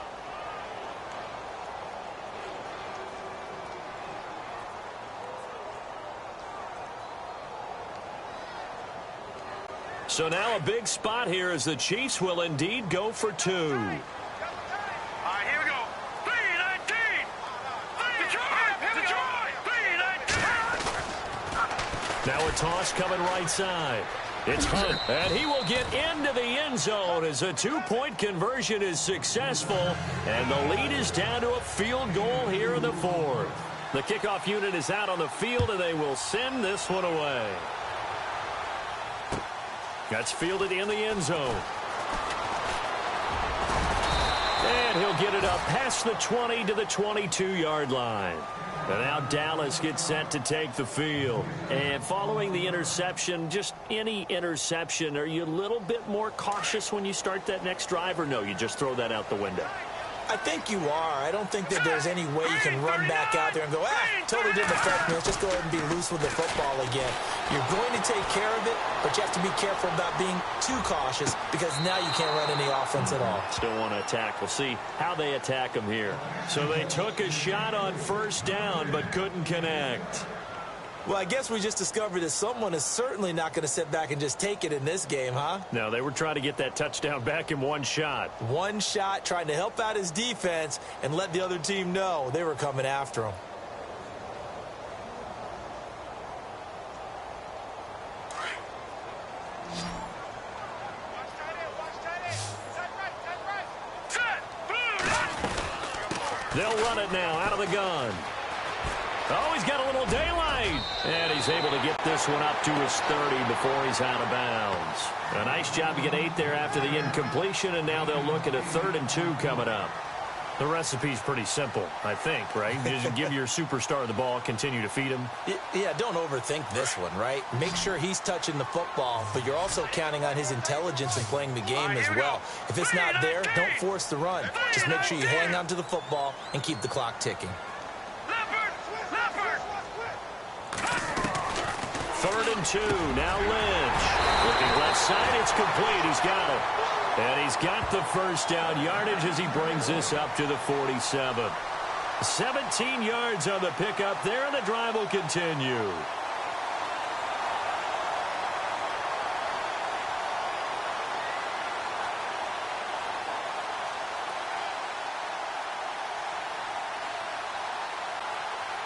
So now a big spot here as the Chiefs will indeed go for 2. All right, here we go. 3-19. Now a toss coming right side. It's Hunt, and he will get into the end zone as a 2-point conversion is successful, and the lead is down to a field goal here in the 4th. The kickoff unit is out on the field, and they will send this one away. That's fielded in the end zone. And he'll get it up past the 20 to the 22-yard line. And now Dallas gets set to take the field. And following the interception, just any interception, are you a little bit more cautious when you start that next drive, or no, you just throw that out the window? I think you are. I don't think that there's any way you can run back out there and go, totally didn't affect me. Let's just go ahead and be loose with the football again. You're going to take care of it, but you have to be careful about being too cautious because now you can't run any offense at all. Still want to attack. We'll see how they attack him here. So they took a shot on first down but couldn't connect. Well, I guess we just discovered that someone is certainly not going to sit back and just take it in this game, huh? No, they were trying to get that touchdown back in one shot. One shot, trying to help out his defense and let the other team know they were coming after him. They'll run it now out of the gun. Oh, he's got a little daylight. And he's able to get this one up to his 30 before he's out of bounds. A nice job to get 8 there after the incompletion, and now they'll look at a 3rd and 2 coming up. The recipe's pretty simple, I think, right? Just give your superstar the ball, continue to feed him. Yeah, don't overthink this one, right? Make sure he's touching the football, but you're also counting on his intelligence in playing the game as well. If it's not there, don't force the run. Just make sure you hang on to the football and keep the clock ticking. 3rd and 2, now Lynch. Looking left side, it's complete. He's got it. And he's got the first down yardage as he brings this up to the 47. 17 yards on the pickup there, and the drive will continue.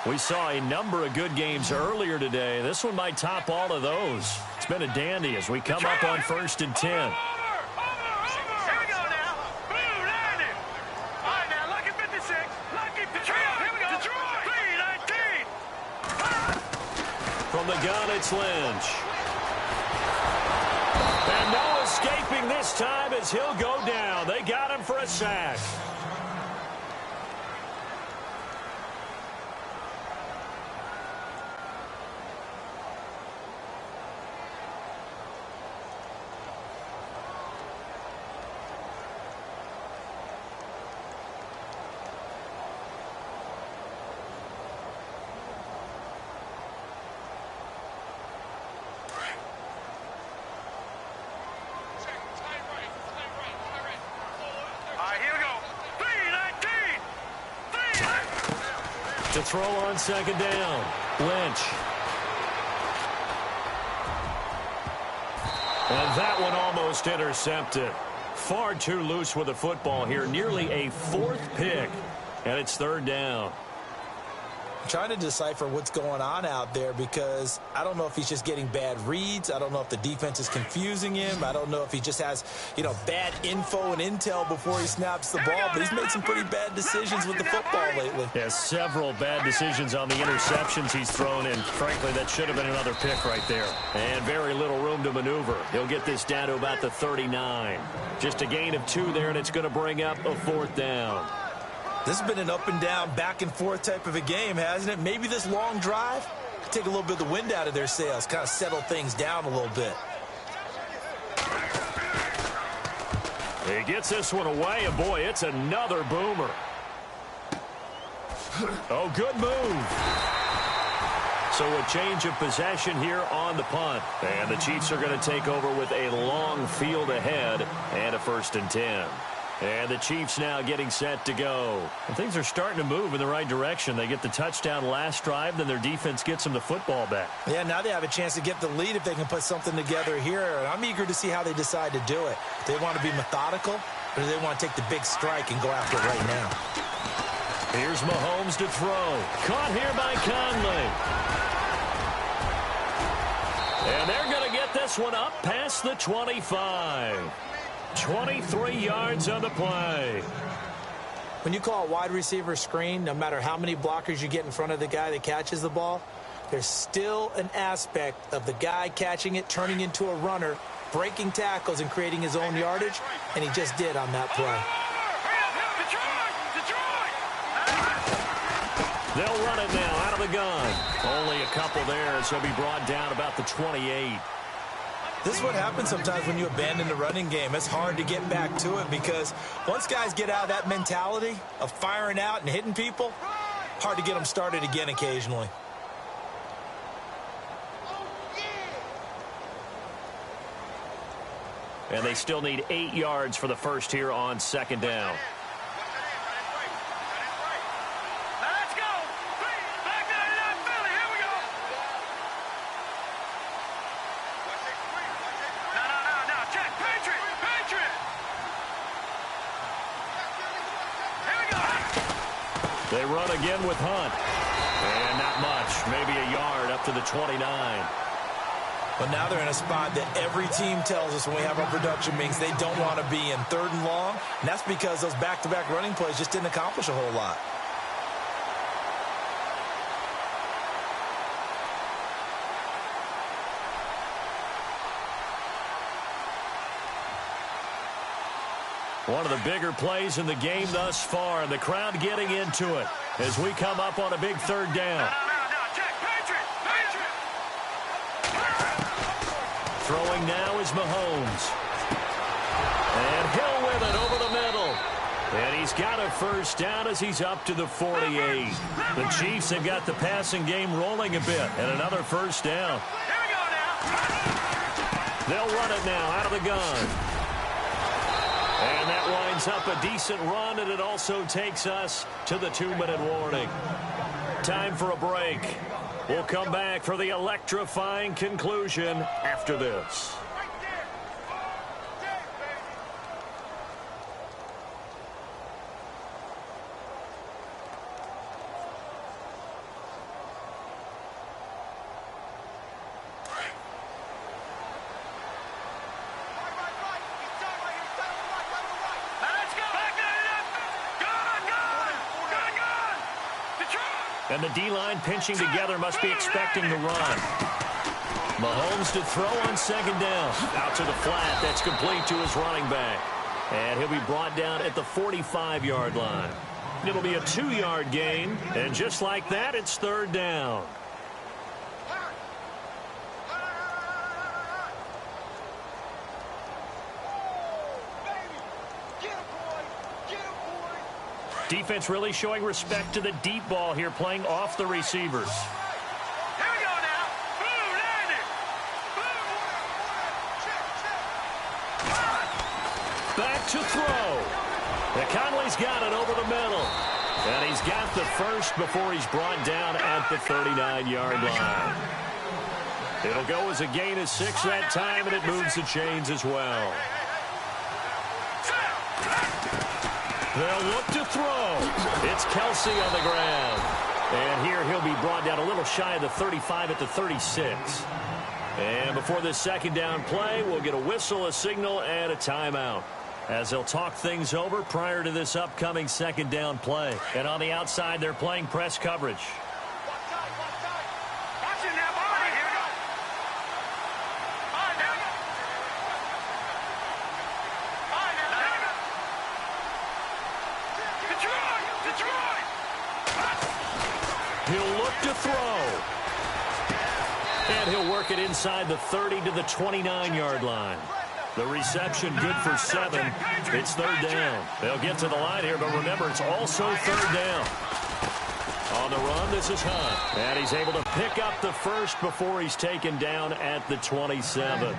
We saw a number of good games earlier today. This one might top all of those. It's been a dandy as we come up on 1st and 10. Here we go now. Blue 90. All right, now, lucky 56. Lucky 56. Here we go. Detroit. 3-19. From the gun, it's Lynch. And no escaping this time as he'll go down. They got him for a sack. To throw on 2nd down, Lynch. And that one almost intercepted. Far too loose with the football here. Nearly a 4th pick. And it's 3rd down. I'm trying to decipher what's going on out there because I don't know if he's just getting bad reads. I don't know if the defense is confusing him. I don't know if he just has, bad info and intel before he snaps the ball. But he's made some pretty bad decisions with the football lately. Yeah, several bad decisions on the interceptions he's thrown, and frankly, that should have been another pick right there. And very little room to maneuver. He'll get this down to about the 39. Just a gain of 2 there, and it's going to bring up a 4th down. This has been an up and down, back and forth type of a game, hasn't it? Maybe this long drive could take a little bit of the wind out of their sails, kind of settle things down a little bit. He gets this one away, and boy, it's another boomer. Oh, good move. So a change of possession here on the punt. And the Chiefs are going to take over with a long field ahead and a 1st and 10. And the Chiefs now getting set to go. And things are starting to move in the right direction. They get the touchdown last drive, then their defense gets them the football back. Yeah, now they have a chance to get the lead if they can put something together here. And I'm eager to see how they decide to do it. Do they want to be methodical, or do they want to take the big strike and go after it right now? Here's Mahomes to throw. Caught here by Conley. And they're going to get this one up past the 25. 23 yards on the play. When you call a wide receiver screen, no matter how many blockers you get in front of the guy that catches the ball, there's still an aspect of the guy catching it, turning into a runner, breaking tackles and creating his own yardage, and he just did on that play. They'll run it now out of the gun. Only a couple there, so he'll be brought down about the 28. This is what happens sometimes when you abandon the running game. It's hard to get back to it because once guys get out of that mentality of firing out and hitting people, hard to get them started again occasionally. And they still need 8 yards for the first here on 2nd down. They run again with Hunt. And not much. Maybe a yard up to the 29. But now they're in a spot that every team tells us when we have our production meetings they don't want to be in, 3rd and long. And that's because those back-to-back running plays just didn't accomplish a whole lot. One of the bigger plays in the game thus far, and the crowd getting into it as we come up on a big 3rd down. Throwing now is Mahomes. And Hill with it over the middle. And he's got a 1st down as he's up to the 48. The Chiefs have got the passing game rolling a bit, and another 1st down. They'll run it now out of the gun. And that winds up a decent run, and it also takes us to the 2-minute warning. Time for a break. We'll come back for the electrifying conclusion after this. And the D-line pinching together must be expecting the run. Mahomes to throw on 2nd down. Out to the flat. That's complete to his running back. And he'll be brought down at the 45-yard line. It'll be a 2-yard gain. And just like that, it's 3rd down. Defense really showing respect to the deep ball here, playing off the receivers. Here we go now. Boom, landed. Back to throw. And Conley's got it over the middle. And he's got the first before he's brought down at the 39-yard line. It'll go as a gain of 6 that time, and it moves the chains as well. They'll look to throw. It's Kelsey on the ground. And here he'll be brought down a little shy of the 35 at the 36. And before this second down play, we'll get a whistle, a signal, and a timeout, as they'll talk things over prior to this upcoming second down play. And on the outside, they're playing press coverage. He'll look to throw. And he'll work it inside the 30 to the 29-yard line. The reception good for 7. It's third down. They'll get to the line here, but remember, it's also third down. On the run, this is Hunt. And he's able to pick up the first before he's taken down at the 27.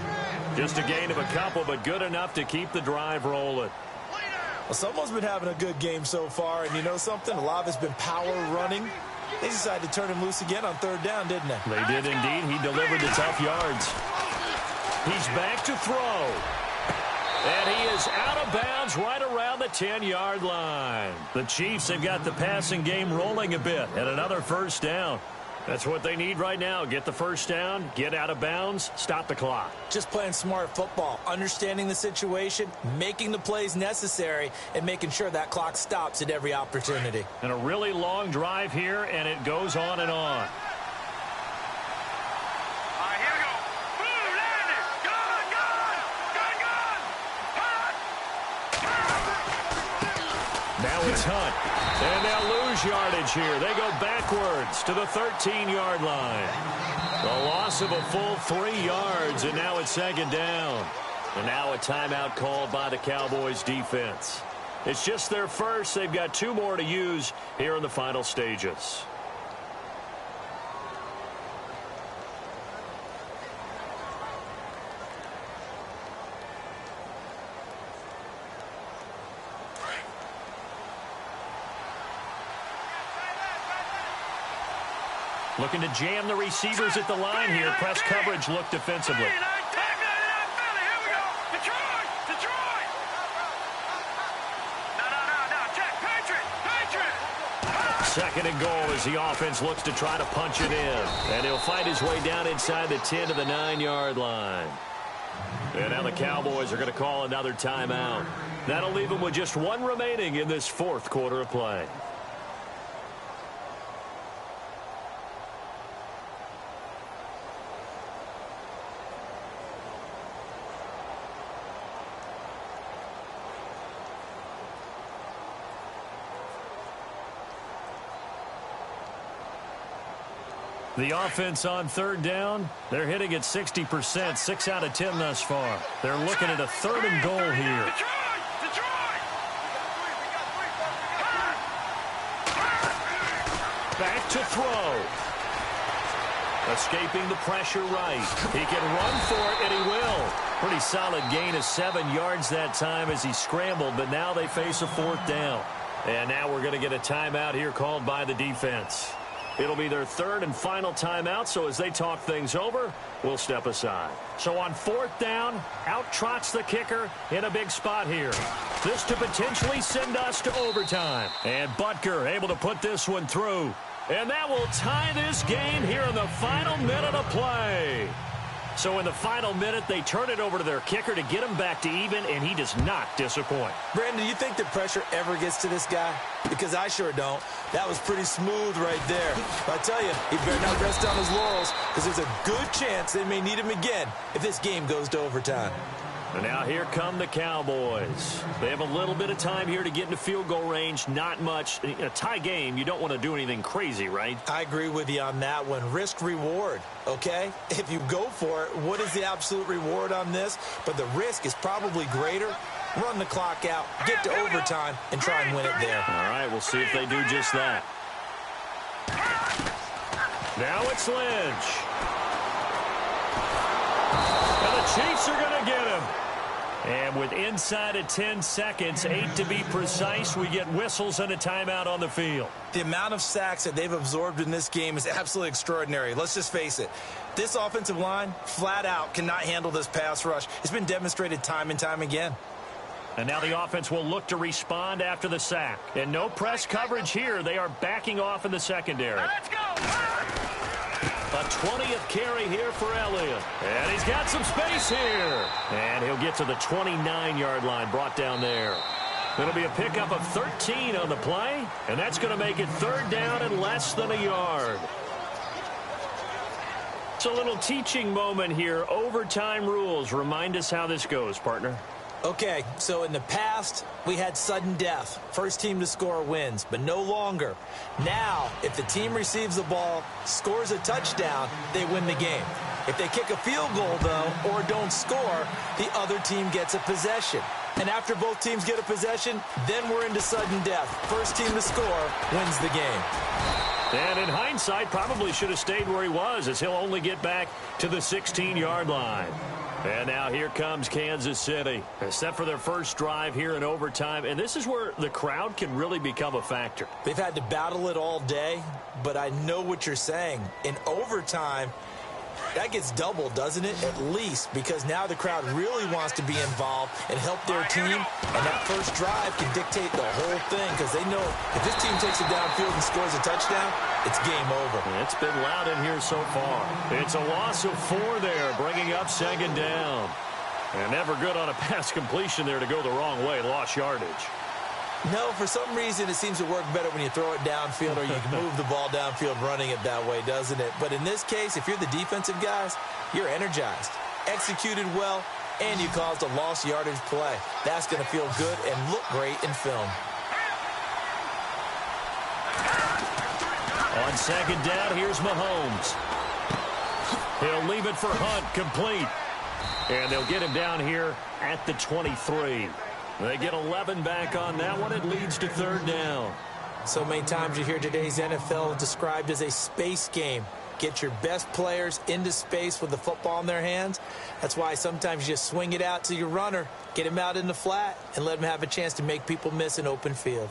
Just a gain of a couple, but good enough to keep the drive rolling. Well, someone's been having a good game so far, and you know something? A lot of it's been power running. They decided to turn him loose again on third down, didn't they? They did indeed. He delivered the tough yards. He's back to throw. And he is out of bounds right around the 10-yard line. The Chiefs have got the passing game rolling a bit, and another first down. That's what they need right now. Get the first down, get out of bounds, stop the clock. Just playing smart football, understanding the situation, making the plays necessary, and making sure that clock stops at every opportunity. And a really long drive here, and it goes on and on. Now it's Hunt. And they'll lose yardage here. They go backwards to the 13-yard line. The loss of a full 3 yards, and now it's second down. And now a timeout called by the Cowboys defense. It's just their first. They've got 2 more to use here in the final stages. Looking to jam the receivers at the line here. Press coverage look defensively. Second and goal as the offense looks to try to punch it in. And he'll fight his way down inside the 10 to the 9-yard line. And now the Cowboys are going to call another timeout. That'll leave them with just 1 remaining in this 4th quarter of play. The offense on third down, they're hitting at 60%, 6 out of 10 thus far. They're looking at a 3rd and goal here. Back to throw. Escaping the pressure right. He can run for it, and he will. Pretty solid gain of 7 yards that time as he scrambled, but now they face a 4th down. And now we're going to get a timeout here called by the defense. It'll be their 3rd and final timeout, so as they talk things over, we'll step aside. So on 4th down, out trots the kicker in a big spot here. This to potentially send us to overtime. And Butker able to put this one through. And that will tie this game here in the final minute of play. So in the final minute, they turn it over to their kicker to get him back to even, and he does not disappoint. Brandon, do you think the pressure ever gets to this guy? Because I sure don't. That was pretty smooth right there. But I tell you, he better not rest on his laurels, because there's a good chance they may need him again if this game goes to overtime. And now here come the Cowboys. They have a little bit of time here to get into field goal range. Not much. In a tie game, you don't want to do anything crazy, right? I agree with you on that one. Risk reward, okay? If you go for it, what is the absolute reward on this? But the risk is probably greater. Run the clock out, get to overtime, and try and win it there. All right, we'll see if they do just that. Now it's Lynch. And the Chiefs are going to get him. And with inside of 10 seconds, 8 to be precise, we get whistles and a timeout on the field. The amount of sacks that they've absorbed in this game is absolutely extraordinary. Let's just face it. This offensive line, flat out, cannot handle this pass rush. It's been demonstrated time and time again. And now the offense will look to respond after the sack. And no press coverage here. They are backing off in the secondary. Let's go! A 20th carry here for Elliott. And he's got some space here. And he'll get to the 29-yard line, brought down there. It'll be a pickup of 13 on the play. And that's going to make it 3rd down and less than a yard. It's a little teaching moment here. Overtime rules. Remind us how this goes, partner. Okay, so in the past, we had sudden death. First team to score wins, but no longer. Now, if the team receives the ball, scores a touchdown, they win the game. If they kick a field goal, though, or don't score, the other team gets a possession. And after both teams get a possession, then we're into sudden death. First team to score wins the game. And in hindsight, probably should have stayed where he was, as he'll only get back to the 16-yard line. And now here comes Kansas City. Set for their first drive here in overtime. And this is where the crowd can really become a factor. They've had to battle it all day, but I know what you're saying. In overtime, that gets doubled, doesn't it? At least, because now the crowd really wants to be involved and help their team. And that first drive can dictate the whole thing, because they know if this team takes it downfield and scores a touchdown, it's game over. It's been loud in here so far. It's a loss of 4 there, bringing up 2nd down. And never good on a pass completion there to go the wrong way. Lost yardage. No, for some reason it seems to work better when you throw it downfield or you can move the ball downfield running it that way, doesn't it? But in this case, if you're the defensive guys, you're energized, executed well, and you caused a lost yardage play. That's going to feel good and look great in film. On 2nd down, here's Mahomes. He'll leave it for Hunt, complete. And they'll get him down here at the 23. They get 11 back on that one. It leads to 3rd down. So many times you hear today's NFL described as a space game. Get your best players into space with the football in their hands. That's why sometimes you just swing it out to your runner, get him out in the flat, and let him have a chance to make people miss an open field.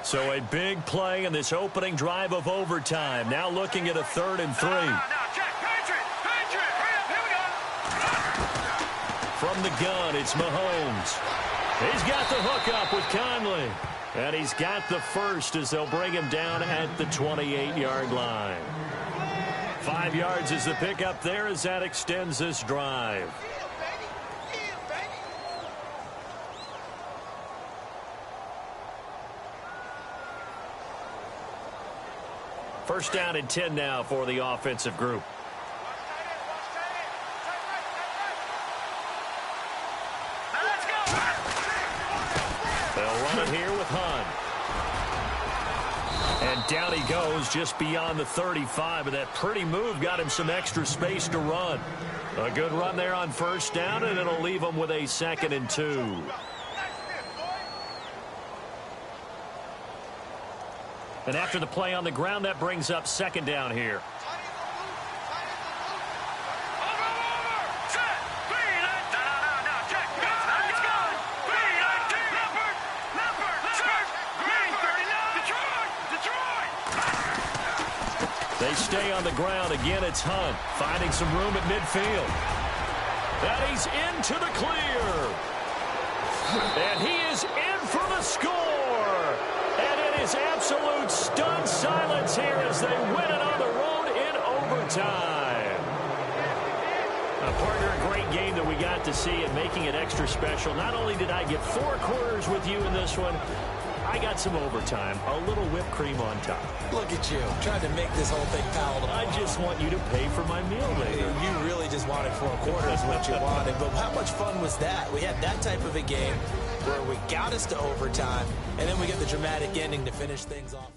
So a big play in this opening drive of overtime. Now looking at a 3rd and 3. Now, check. Patriot! Hurry up, here we go! From the gun, it's Mahomes. He's got the hook up with Conley. And he's got the first as they'll bring him down at the 28-yard line. 5 yards is the pickup there as that extends this drive. First down and 10 now for the offensive group. They'll run it here with Hunt. And down he goes just beyond the 35. And that pretty move got him some extra space to run. A good run there on 1st down, and it'll leave him with a 2nd and 2. And after the play on the ground, that brings up 2nd down here. They stay on the ground. Again, it's Hunt finding some room at midfield. And he's into the clear. And he is in for the score. And it is absolute stunned silence here as they win it on the road in overtime. Partner, a great game that we got to see and making it extra special. Not only did I get 4 quarters with you in this one, I got some overtime, a little whipped cream on top. Look at you, trying to make this whole thing palatable. I just want you to pay for my meal later. You really just wanted 4 quarters what you wanted, but how much fun was that? We had that type of a game where we got us to overtime, and then we get the dramatic ending to finish things off.